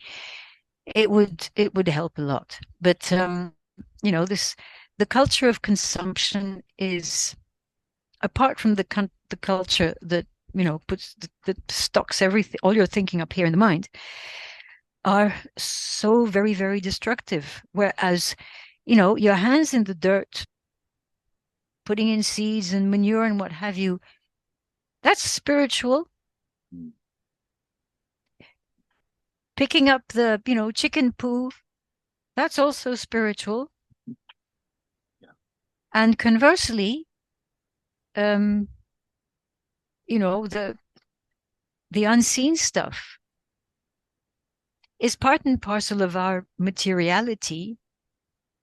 it would help a lot. But this the culture of consumption is apart from the culture that puts that stocks everything, all your thinking up here in the mind, are so very, very destructive. Whereas, your hands in the dirt, putting in seeds and manure and what have you, that's spiritual. Mm. Picking up the, chicken poo, that's also spiritual. Yeah. And conversely, um, the unseen stuff is part and parcel of our materiality,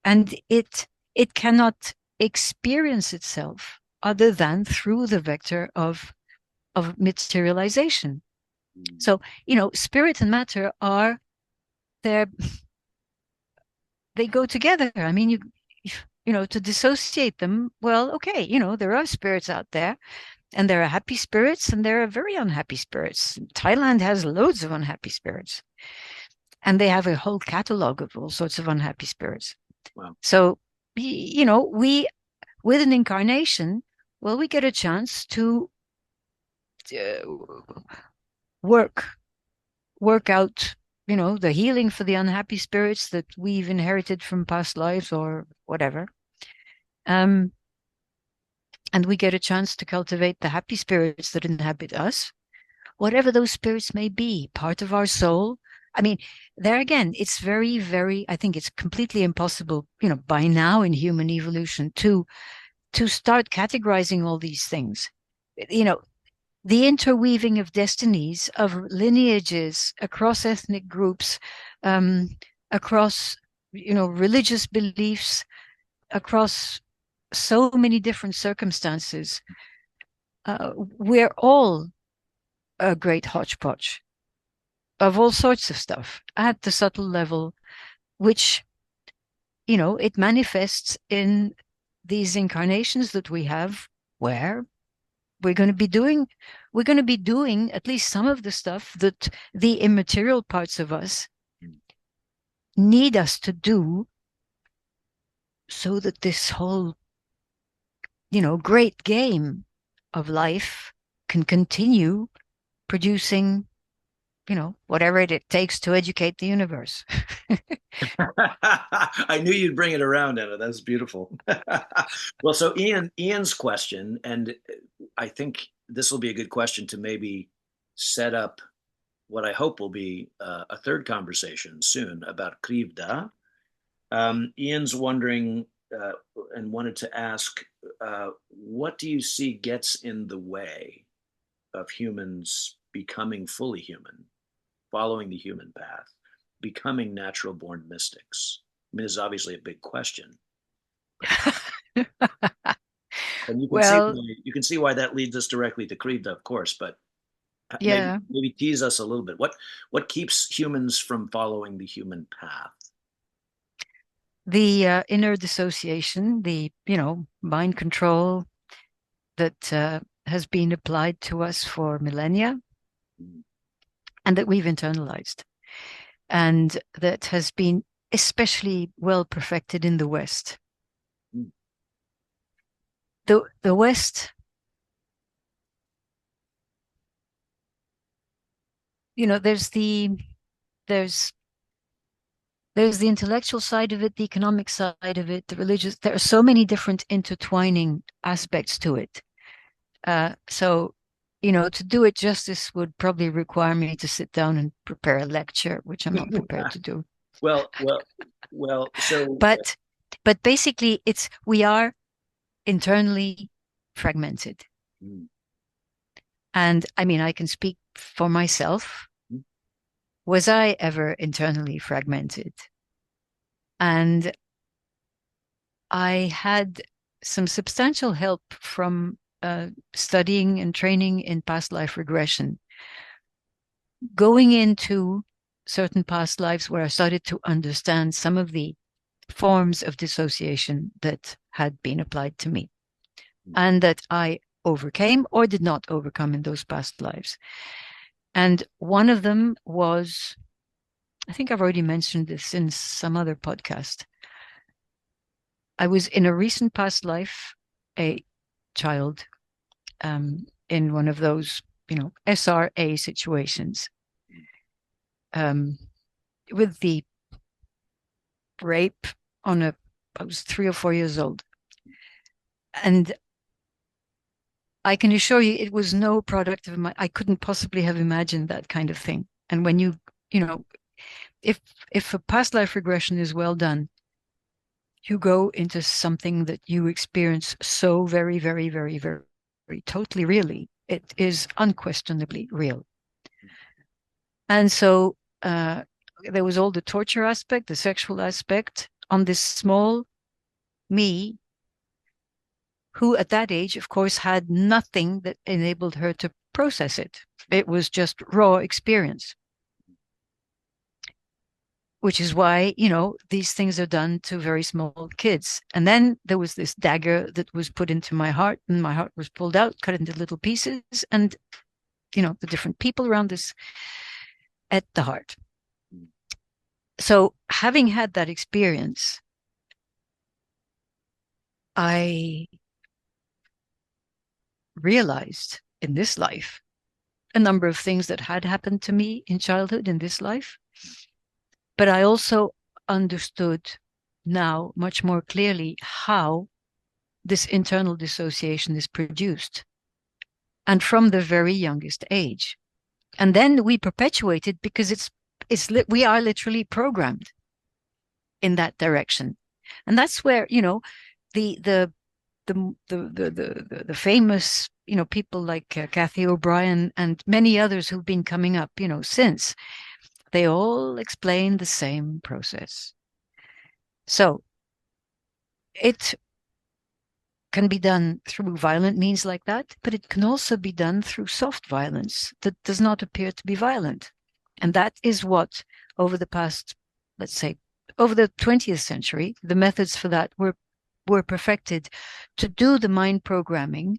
and it cannot experience itself other than through the vector of materialization. Mm. So, spirit and matter are there, they go together. I mean, to dissociate them, well, okay, there are spirits out there, and there are happy spirits and there are very unhappy spirits. Thailand has loads of unhappy spirits, and they have a whole catalog of all sorts of unhappy spirits. Wow. So, we, with an incarnation, well, we get a chance to work out, the healing for the unhappy spirits that we've inherited from past lives or whatever. And we get a chance to cultivate the happy spirits that inhabit us, whatever those spirits may be, part of our soul. I mean, there again, it's very, very, I think it's completely impossible, by now in human evolution to start categorizing all these things. The interweaving of destinies, of lineages across ethnic groups, across, religious beliefs, across so many different circumstances. We're all a great hodgepodge of all sorts of stuff at the subtle level, which, it manifests in these incarnations that we have, where we're going to be doing at least some of the stuff that the immaterial parts of us need us to do, so that this whole, great game of life can continue producing, whatever it takes to educate the universe. I knew you'd bring it around, Anna. That's beautiful. Well, so Ian's question, and I think this will be a good question to maybe set up what I hope will be a third conversation soon about Krivda. Ian's wondering and wanted to ask, what do you see gets in the way of humans becoming fully human, following the human path, becoming natural born mystics? I mean, this is obviously a big question. And Well, you can see why that leads us directly to Krivda, of course, but yeah, maybe tease us a little bit. What keeps humans from following the human path? the inner dissociation, the, mind control that has been applied to us for millennia Mm. and that we've internalized, and that has been especially well perfected in the West. Mm. The West, there's there's the intellectual side of it, the economic side of it, the religious. There are so many different intertwining aspects to it. So, to do it justice would probably require me to sit down and prepare a lecture, which I'm not prepared to do. Well, well, well. So, But basically, we are internally fragmented. mm, And I mean, I can speak for myself, was I ever internally fragmented? And I had some substantial help from studying and training in past life regression, going into certain past lives where I started to understand some of the forms of dissociation that had been applied to me and that I overcame or did not overcome in those past lives. And one of them was, I think I've already mentioned this in some other podcast. I was in a recent past life a child in one of those, SRA situations with the rape I was 3 or 4 years old. And I can assure you it was no product of I couldn't possibly have imagined that kind of thing. And when you know, if a past life regression is well done, you go into something that you experience so very, very, very, very, very totally really. It is unquestionably real. And so there was all the torture aspect, the sexual aspect on this small me, who at that age, of course, had nothing that enabled her to process it. It was just raw experience. Which is why, these things are done to very small kids. And then there was this dagger that was put into my heart, and my heart was pulled out, cut into little pieces, and, the different people around this at the heart. So having had that experience, I realized in this life a number of things that had happened to me in childhood in this life. But I also understood now much more clearly how this internal dissociation is produced, and from the very youngest age. And then we perpetuate it because we are literally programmed in that direction. And that's where, the famous, people like Kathy O'Brien and many others who've been coming up, since, they all explain the same process. So it can be done through violent means like that, but it can also be done through soft violence that does not appear to be violent. And that is what, over the past, let's say, over the 20th century, the methods for that were perfected to do the mind programming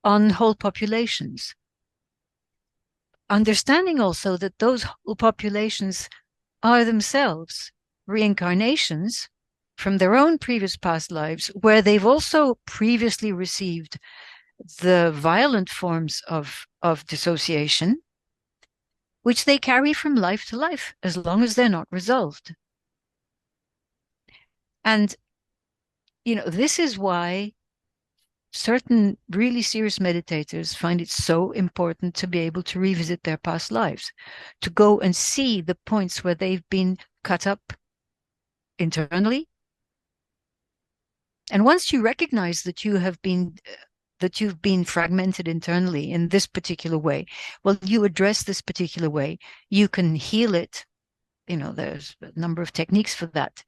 on whole populations. Understanding also that those whole populations are themselves reincarnations from their own previous past lives, where they've also previously received the violent forms of dissociation, which they carry from life to life, as long as they're not resolved. And, this is why certain really serious meditators find it so important to be able to revisit their past lives, to go and see the points where they've been cut up internally. And once you recognize that you've been fragmented internally in this particular way, well, you address this particular way, you can heal it. There's a number of techniques for that.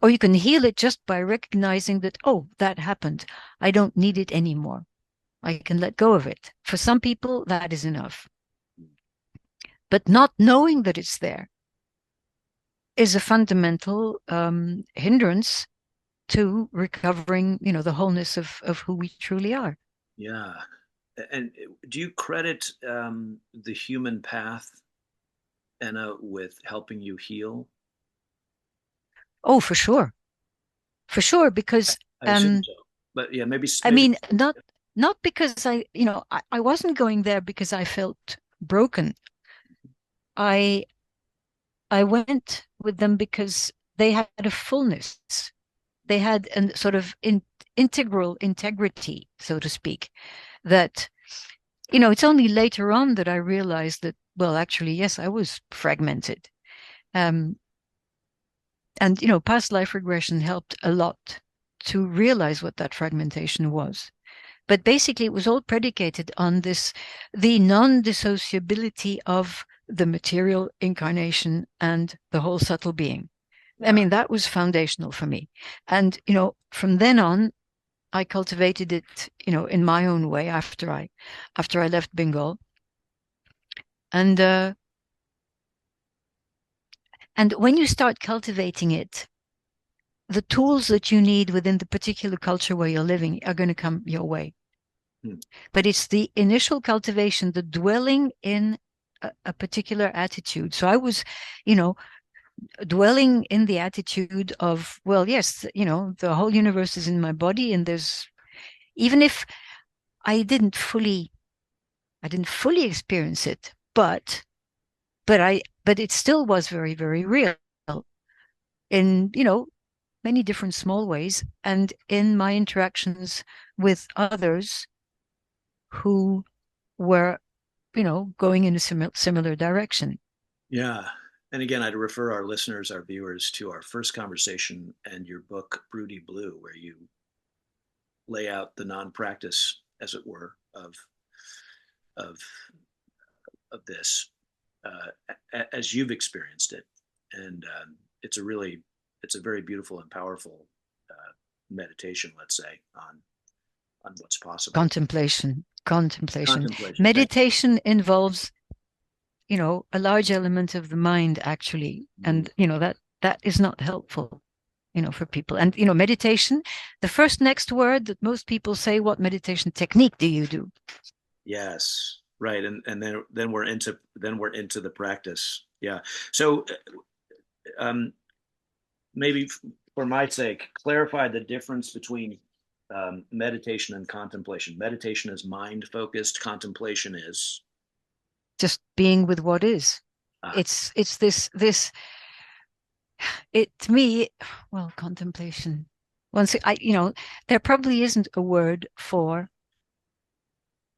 Or you can heal it just by recognizing that, oh, that happened. I don't need it anymore. I can let go of it. For some people, that is enough. But not knowing that it's there is a fundamental hindrance to recovering, the wholeness of who we truly are. Yeah. And do you credit the human path, Enna, with helping you heal? Oh, for sure. For sure, because I assume so. But yeah, maybe. I mean, not because I wasn't going there because I felt broken. I went with them because they had a fullness. They had a sort of integral integrity, so to speak, that, it's only later on that I realized that, well, actually, yes, I was fragmented. And, past life regression helped a lot to realize what that fragmentation was. But basically, it was all predicated on the non-dissociability of the material incarnation and the whole subtle being. I Yeah. mean, that was foundational for me. And, from then on, I cultivated it, in my own way after I left Bengal. And and when you start cultivating it, the tools that you need within the particular culture where you're living are going to come your way. Hmm. But it's the initial cultivation, the dwelling in a particular attitude. So I was, dwelling in the attitude of, well, yes, the whole universe is in my body, and there's, even if I didn't fully experience it, but it still was very, very real in, many different small ways, and in my interactions with others who were, going in a similar direction. Yeah. And again, I'd refer our listeners, our viewers, to our first conversation and your book, Broody Blue, where you lay out the non-practice, as it were, of of this as you've experienced it, and it's it's a very beautiful and powerful meditation, let's say, on what's possible. Contemplation. Contemplation. Thank Meditation involves, a large element of the mind, actually, you. and that is not helpful, for people. And meditation, the first next word that most people say, what meditation technique do you do? Yes, right, and then we're into the practice. Yeah. So um, maybe for my sake, clarify the difference between meditation and contemplation. Meditation is mind focused. Contemplation is Just being with what is. ah, It's this it to me. Well, contemplation, once there probably isn't a word for,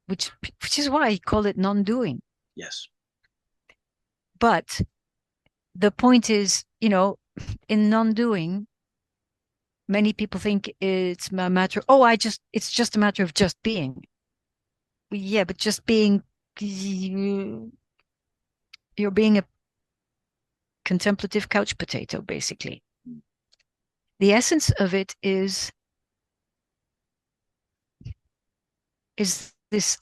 which is why I call it non-doing. yes, But the point is, in non-doing, many people think it's a matter, it's just a matter of just being. Yeah, but just being, you're being a contemplative couch potato, basically. The essence of it is this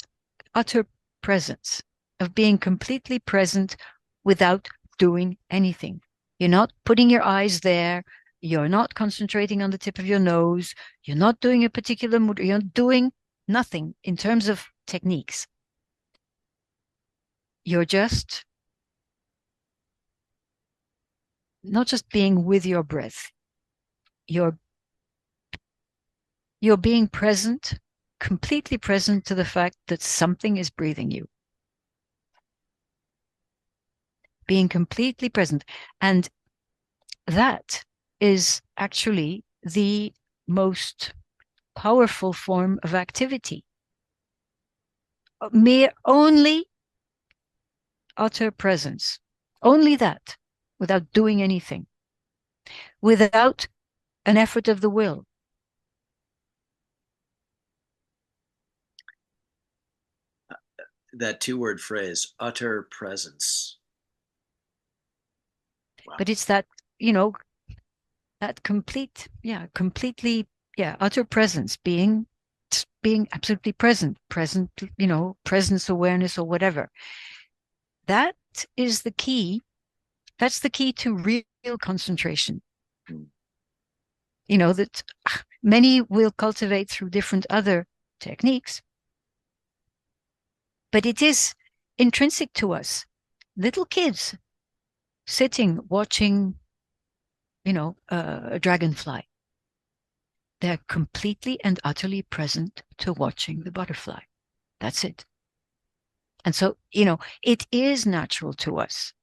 utter presence of being completely present without doing anything. You're not putting your eyes there. You're not concentrating on the tip of your nose. You're not doing a particular mood. You're doing nothing in terms of techniques. You're just not just being with your breath. You're being present, completely present to the fact that something is breathing you. Being completely present. And that is actually the most powerful form of activity. Mere only utter presence. Only that, without doing anything, without an effort of the will. that two-word phrase, utter presence. Wow. But it's that, that completely, utter presence, being absolutely present, presence awareness or whatever. That is the key. That's the key to real concentration. Mm. That many will cultivate through different other techniques, but it is intrinsic to us. Little kids sitting, watching, a dragonfly. They're completely and utterly present to watching the butterfly. That's it. And so, it is natural to us.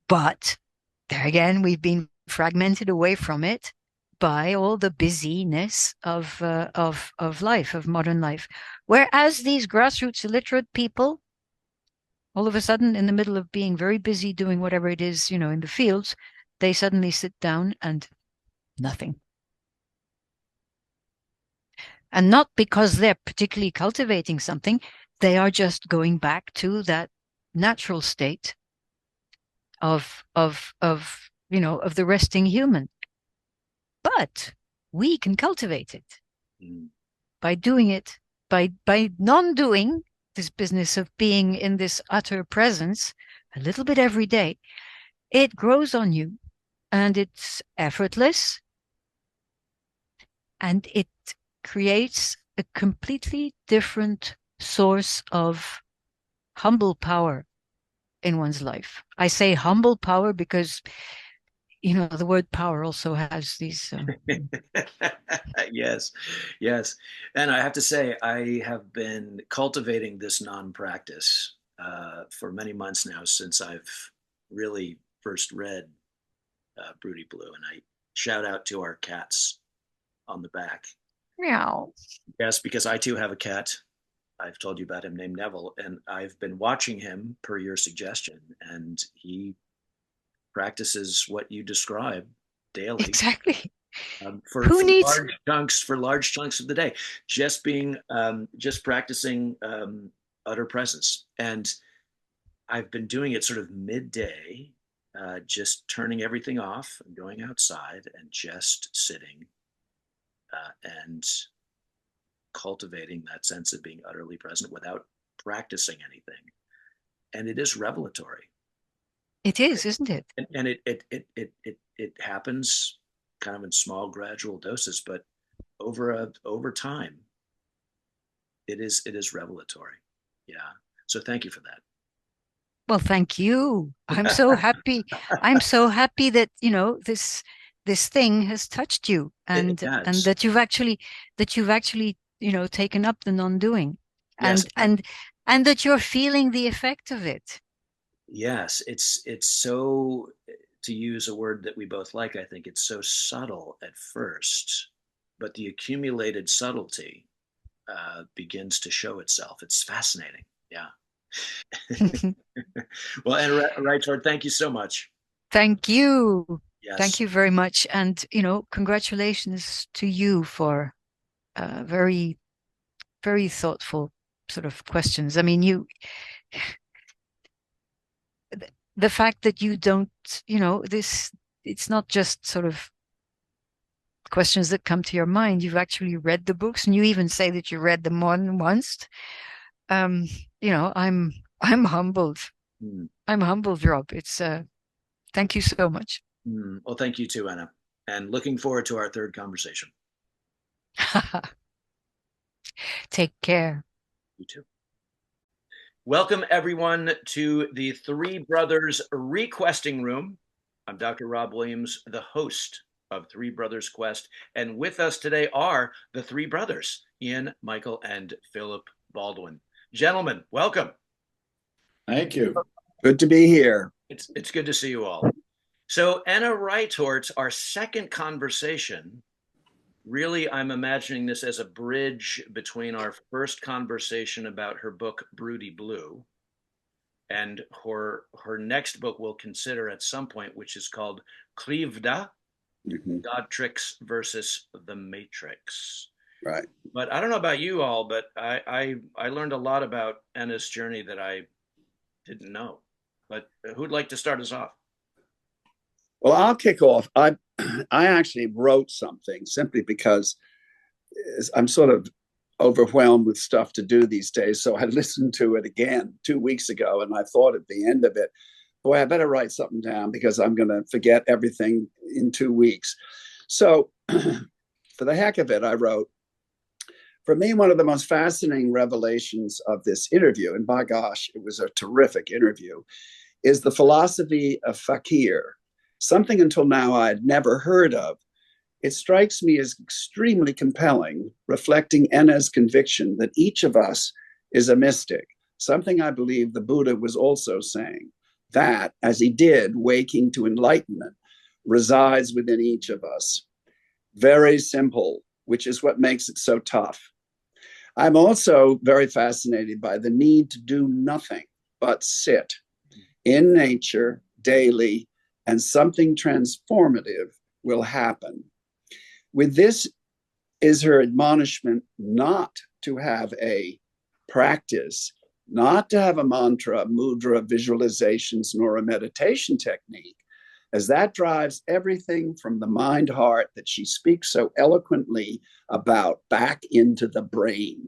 But there again, we've been fragmented away from it by all the busyness of life, of modern life. Whereas these grassroots illiterate people, all of a sudden, in the middle of being very busy doing whatever it is, in the fields, they suddenly sit down and nothing. And not because they're particularly cultivating something, they are just going back to that natural state of of the resting human. But we can cultivate it Mm. by doing it, by non-doing this business of being in this utter presence a little bit every day. It grows on you, and it's effortless, and it creates a completely different source of humble power in one's life. I say humble power because, the word power also has these. Yes, yes. And I have to say, I have been cultivating this non-practice for many months now since I've really first read Broody Blue. And I shout out to our cats on the back. Meow. Yes, because I too have a cat. I've told you about him named Neville, and I've been watching him per your suggestion, and he practices what you describe daily Exactly. for Who needs? large chunks of the day, just practicing utter presence. And I've been doing it sort of midday, just turning everything off and going outside and just sitting and cultivating that sense of being utterly present without practicing anything. And it is revelatory. It is, isn't it? And it happens kind of in small gradual doses, but over time, it is revelatory. Yeah. So thank you for Well, thank you. I'm that. so happy. I'm so happy that, this thing has touched you, It and has. that you've actually, taken up the non-doing, Yes. and that you're feeling the effect of it. Yes. It's so, to use a word that we both like, I think it's so subtle at first, but the accumulated subtlety begins to show itself. It's fascinating. Yeah. Well, and Reittort, thank you so much. Thank you. Thank Yes. you very much. And, congratulations to you for very, very thoughtful sort of questions. I mean, the fact that you don't, it's not just sort of questions that come to your mind. You've actually read the books, and you even say that you read them more than once. Um, I'm humbled. Mm. I'm humbled, Rob. It's thank you so much. Well, thank you too, Enna. And looking forward to our third conversation. Take care. You too. Welcome, everyone, to the Three Brothers Requesting Room. I'm Dr. Rob Williams, the host of Three Brothers Quest. And with us today are the three brothers, Ian, Michael, and Philip Baldwin. Gentlemen, welcome. Thank you. Good to be here. It's good to see you all. So, Enna Reittort, our second conversation, really, I'm imagining this as a bridge between our first conversation about her book, Broody Blue, and her next book we'll consider at some point, which is called Krivda, Godtrix Versus The Matrix. Right. But I don't know about you all, but I learned a lot about Enna's journey that I didn't know. But who'd like to start us off? Well, I'll kick off. I actually wrote something simply because I'm sort of overwhelmed with stuff to do these days. So I listened to it again 2 weeks ago, and I thought at the end of it, boy, I better write something down because I'm going to forget everything in 2 weeks. So for the heck of it, I wrote, for me, one of the most fascinating revelations of this interview, and by gosh, it was a terrific interview, is the philosophy of fakir, something until now I had never heard of. It strikes me as extremely compelling, reflecting Enna's conviction that each of us is a mystic, something I believe the Buddha was also saying, that, as he did, waking to enlightenment, resides within each of us. Very simple, which is what makes it so tough. I'm also very fascinated by the need to do nothing but sit in nature daily, and something transformative will happen. With this is her admonishment not to have a practice, not to have a mantra, mudra, visualizations, nor a meditation technique, as that drives everything from the mind heart that she speaks so eloquently about back into the brain.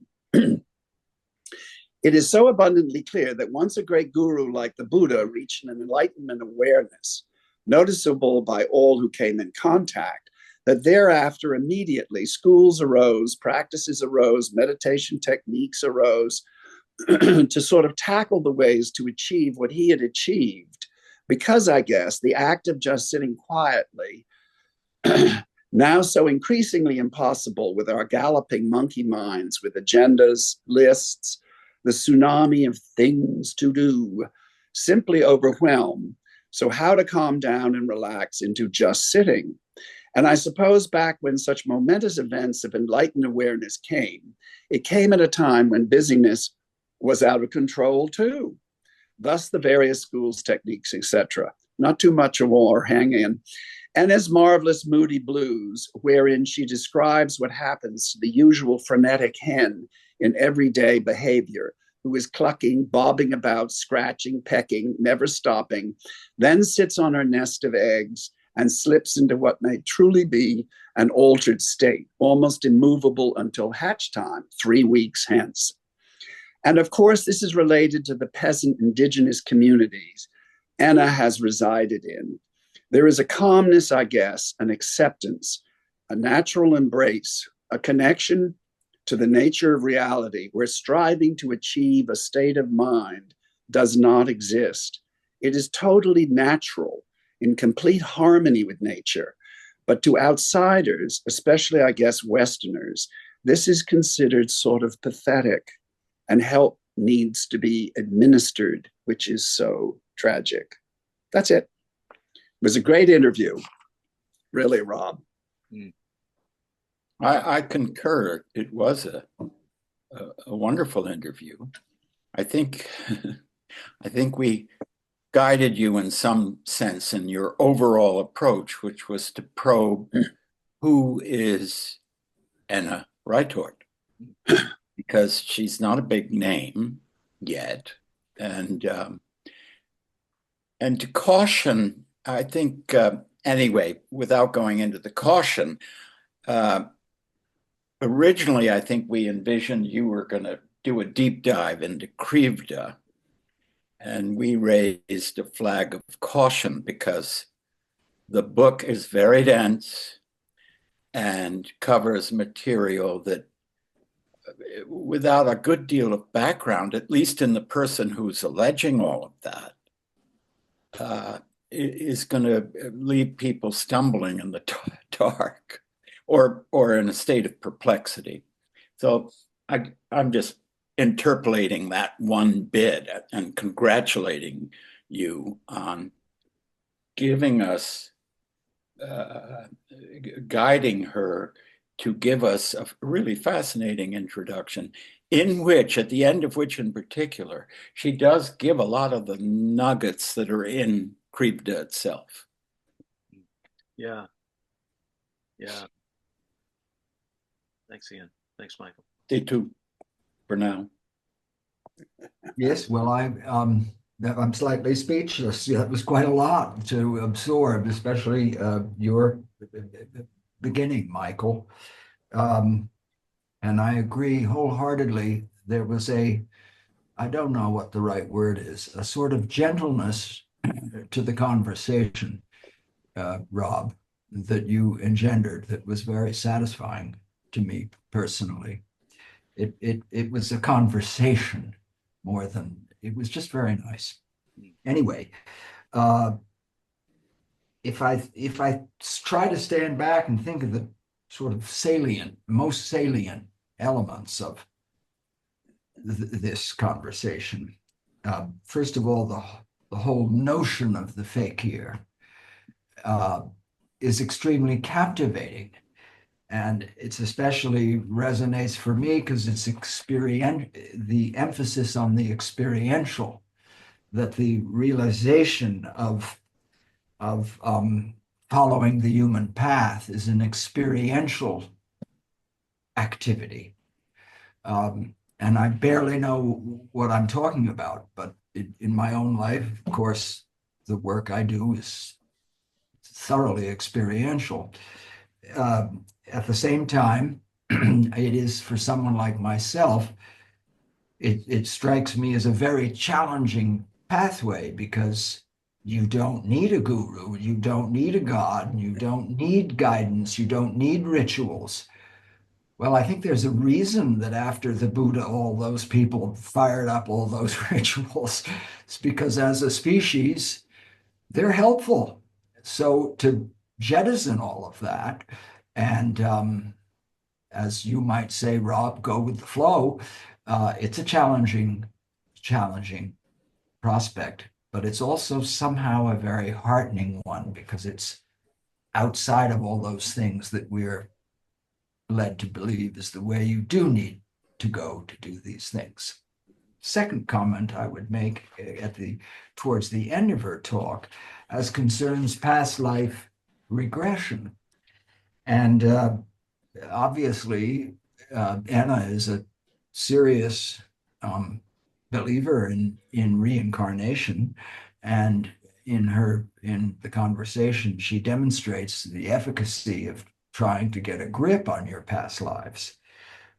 It is so abundantly clear that once a great guru like the Buddha reached an enlightenment awareness, noticeable by all who came in contact, that thereafter immediately schools arose, practices arose, meditation techniques arose to sort of tackle the ways to achieve what he had achieved. Because I guess the act of just sitting quietly, now so increasingly impossible with our galloping monkey minds, with agendas, lists, the tsunami of things to do, simply overwhelm. So how to calm down and relax into just sitting? And I suppose back when such momentous events of enlightened awareness came, it came at a time when busyness was out of control too. Thus the various schools, techniques, etc. Not too much of all or hang in. And as marvelous Moody Blues, wherein she describes what happens to the usual frenetic hen in everyday behavior, who is clucking, bobbing about, scratching, pecking, never stopping, then sits on her nest of eggs and slips into what may truly be an altered state, almost immovable until hatch time, 3 weeks hence. And of course, this is related to the peasant indigenous communities Enna has resided in. There is a calmness, I guess, an acceptance, a natural embrace, a connection to the nature of reality where striving to achieve a state of mind does not exist. It is totally natural, in complete harmony with nature. But to outsiders, especially, I guess, Westerners, this is considered sort of pathetic, and help needs to be administered, which is so tragic. That's it. It was a great interview, really, Rob. I concur. It was a wonderful interview. I think we guided you in some sense in your overall approach, which was to probe who is Enna Reittort, because she's not a big name yet, and to caution, I think, anyway, without going into the caution, originally, I think we envisioned you were going to do a deep dive into Krivda, and we raised a flag of caution because the book is very dense and covers material that, without a good deal of background, at least in the person who's alleging all of that, is going to leave people stumbling in the dark or in a state of perplexity. So I'm just interpolating that one bit and congratulating you on giving us, guiding her to give us a really fascinating introduction, in which, at the end of which in particular, she does give a lot of the nuggets that are in Krivda itself. Yeah. Thanks, Ian. Thanks, Michael. Stay tuned for now. Yes, well, I'm slightly speechless. That was quite a lot to absorb, especially your beginning, Michael. And I agree wholeheartedly. There was I don't know what the right word is, a sort of gentleness to the conversation, Rob, that you engendered that was very satisfying to me personally. It was a conversation more than, it was just very nice. Anyway, if I try to stand back and think of the sort of most salient elements of this conversation, first of all, the whole notion of the fakir is extremely captivating. And it's especially resonates for me because it's the emphasis on the experiential, that the realization of following the human path is an experiential activity. And I barely know what I'm talking about, but in my own life, of course, the work I do is thoroughly experiential. At the same time, it is for someone like myself, it strikes me as a very challenging pathway because you don't need a guru, you don't need a god, you don't need guidance, you don't need rituals. Well, I think there's a reason that after the Buddha, all those people fired up all those rituals. It's because as a species, they're helpful. So to jettison all of that and as you might say, Rob, go with the flow. It's a challenging prospect, but it's also somehow a very heartening one because it's outside of all those things that we're led to believe is the way you do need to go to do these things. Second comment I would make towards the end of her talk as concerns past life regression. And obviously, Enna is a serious believer in reincarnation, and in the conversation, she demonstrates the efficacy of trying to get a grip on your past lives.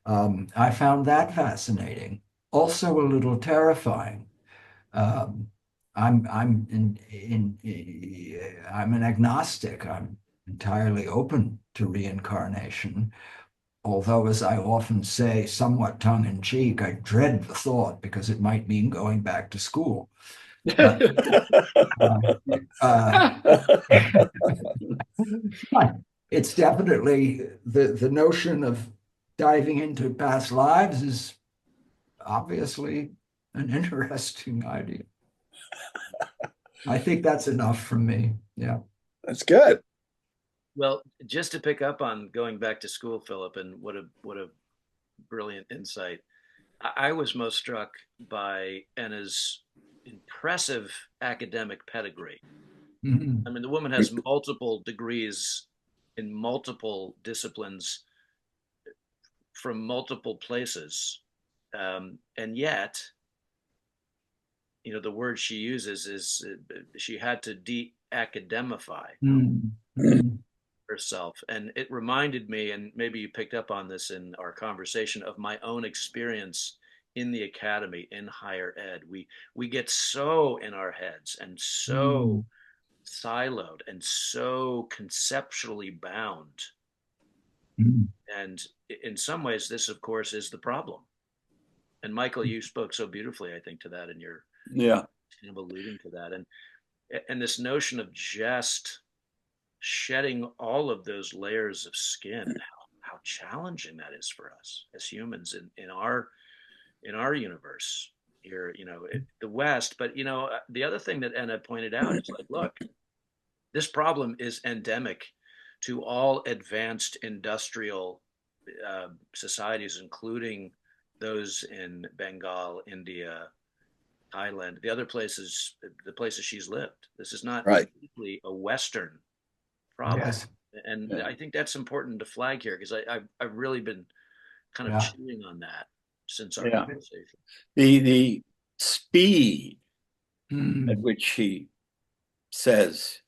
I found that fascinating, also a little terrifying. Um, I'm an agnostic. I'm entirely open to reincarnation. Although, as I often say, somewhat tongue in cheek, I dread the thought because it might mean going back to school. But it's definitely the notion of diving into past lives is obviously an interesting idea. I think that's enough from me. Yeah. That's good. Well, just to pick up on going back to school, Philip, and what a brilliant insight. I was most struck by Enna's impressive academic pedigree. Mhm. I mean, the woman has multiple degrees in multiple disciplines from multiple places. And yet, you know, the word she uses is she had to de-academify Mhm. herself. And it reminded me, and maybe you picked up on this in our conversation, of my own experience in the academy in higher ed. We get so in our heads and so siloed and so conceptually bound. Mhm. And in some ways, this, of course, is the problem. And Michael, you spoke so beautifully, I think, to that, and you're Yeah. kind of alluding to that. And this notion of just shedding all of those layers of skin, and how challenging that is for us as humans in our universe here, you know, the West. But you know, the other thing that Enna pointed out is like, look, this problem is endemic to all advanced industrial societies, including those in Bengal, India, Thailand, the other places, the places she's lived. This is not Right. uniquely a Western problem. Yes. And Yeah. I think that's important to flag here because I've really been kind of Yeah. chewing on that since our Yeah. conversation. The speed at Mhm. which he says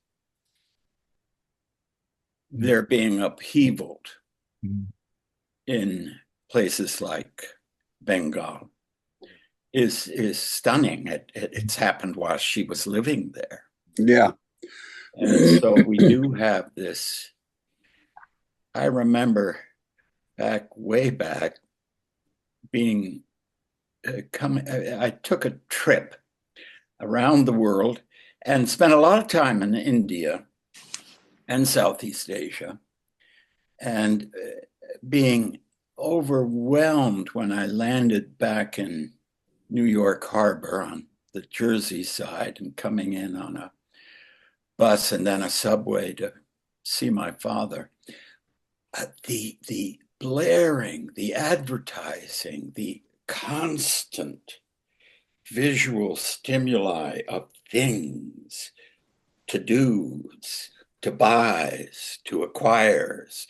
they're being upheavaled Mhm. in places like Bengal is stunning. It's happened while she was living there. Yeah. And so we do have this. I remember way back being I took a trip around the world and spent a lot of time in India and Southeast Asia, and being overwhelmed when I landed back in New York Harbor on the Jersey side and coming in on a bus and then a subway to see my father. The blaring, the advertising, the constant visual stimuli of things, to do's, to buys, to acquires,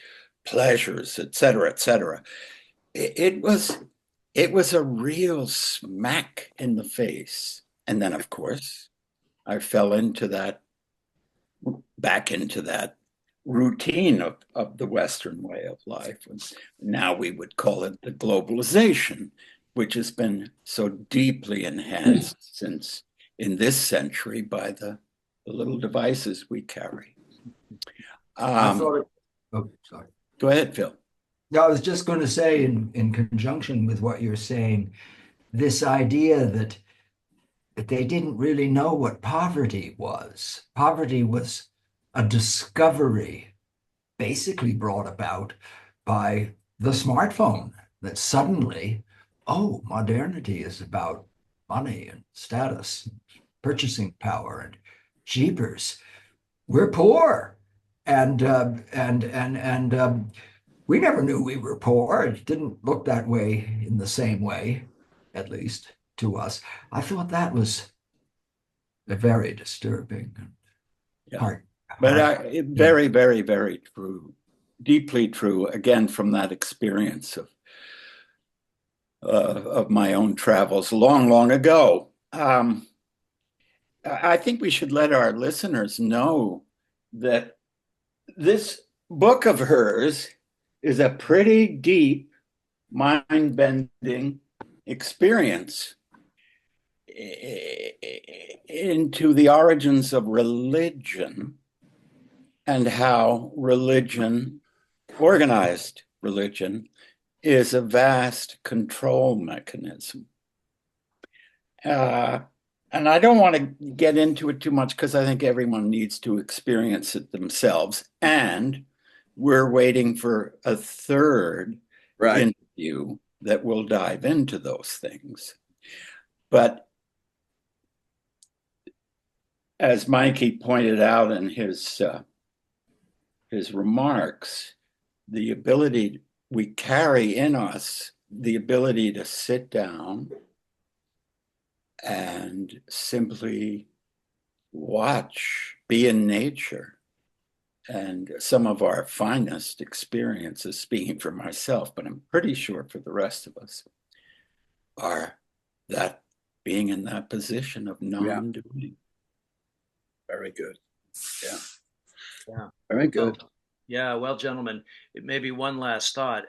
pleasures, et cetera, it was a real smack in the face. And then, of course, I fell back into that routine of the Western way of life. And now we would call it the globalization, which has been so deeply enhanced since in this century by the little devices we carry. I thought it, oh, sorry. Go ahead, Phil. No, I was just going to say, in conjunction with what you're saying, this idea that they didn't really know what poverty was. Poverty was a discovery basically brought about by the smartphone, that suddenly, oh, modernity is about money and status, purchasing power, and jeepers, we're poor. And we never knew we were poor. It didn't look that way in the same way, at least to us. I thought that was very disturbing. Yeah. But very, very, very true, deeply true. Again, from that experience of my own travels long, long ago. I think we should let our listeners know that this book of hers is a pretty deep, mind-bending experience into the origins of religion and how religion, organized religion, is a vast control mechanism. And I don't want to get into it too much because I think everyone needs to experience it themselves. And we're waiting for a third interview that will dive into those things. But as Mikey pointed out in his remarks, the ability we carry in us, the ability to sit down and simply watch, be in nature. And some of our finest experiences, speaking for myself, but I'm pretty sure for the rest of us, are that being in that position of non-doing. Yeah. Very good. Yeah. Yeah. Very good. Well, gentlemen, maybe one last thought.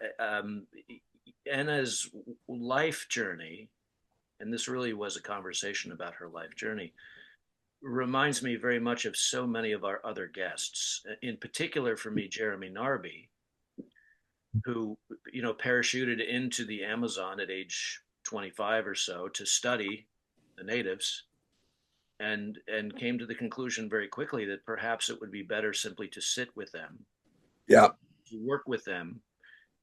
Enna's life journey, and this really was a conversation about her life journey, reminds me very much of so many of our other guests. In particular, for me, Jeremy Narby, who parachuted into the Amazon at age 25 or so to study the natives, and came to the conclusion very quickly that perhaps it would be better simply to sit with them, to work with them,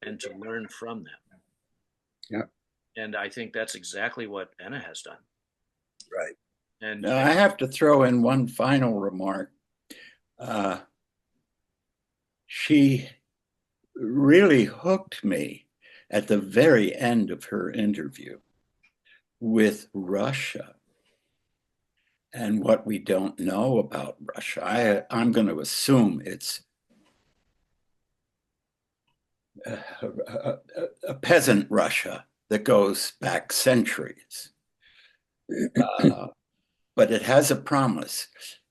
and to learn from them. Yeah. And I think that's exactly what Enna has done. Right. And I have to throw in one final remark. She really hooked me at the very end of her interview with Russia and what we don't know about Russia. I'm going to assume it's a peasant Russia that goes back centuries. But it has a promise.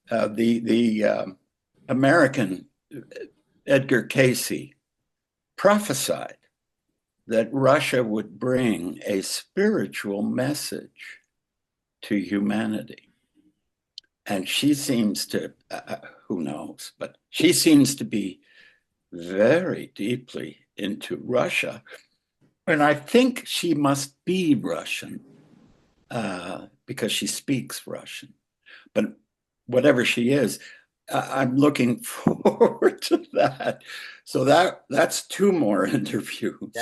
The American Edgar Cayce prophesied that Russia would bring a spiritual message to humanity. And she seems to, who knows, but she seems to be very deeply into Russia. And I think she must be Russian because she speaks Russian. But whatever she is, I'm looking forward to that. So that's two more interviews.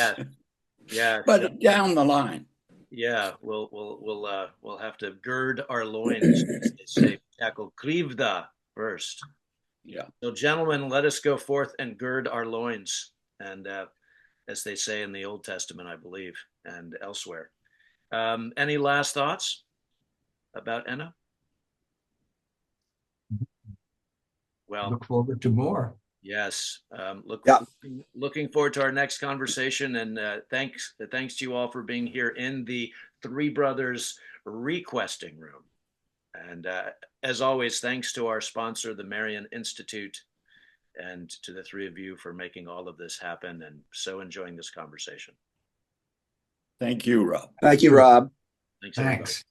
Yeah. But down the line. Yeah, we'll have to gird our loins, as they say, tackle Krivda first. Yeah. So, gentlemen, let us go forth and gird our loins, and as they say in the Old Testament, I believe, and elsewhere. Any last thoughts about Enna? Well, look forward to more. Yes. Yeah. Looking forward to our next conversation. And thanks to you all for being here in the Three Brothers Requesting Room. And as always, thanks to our sponsor, the Marion Institute, and to the three of you for making all of this happen and so enjoying this conversation. Thank you, Rob. Thank you, Rob. Thanks, everybody. Thanks.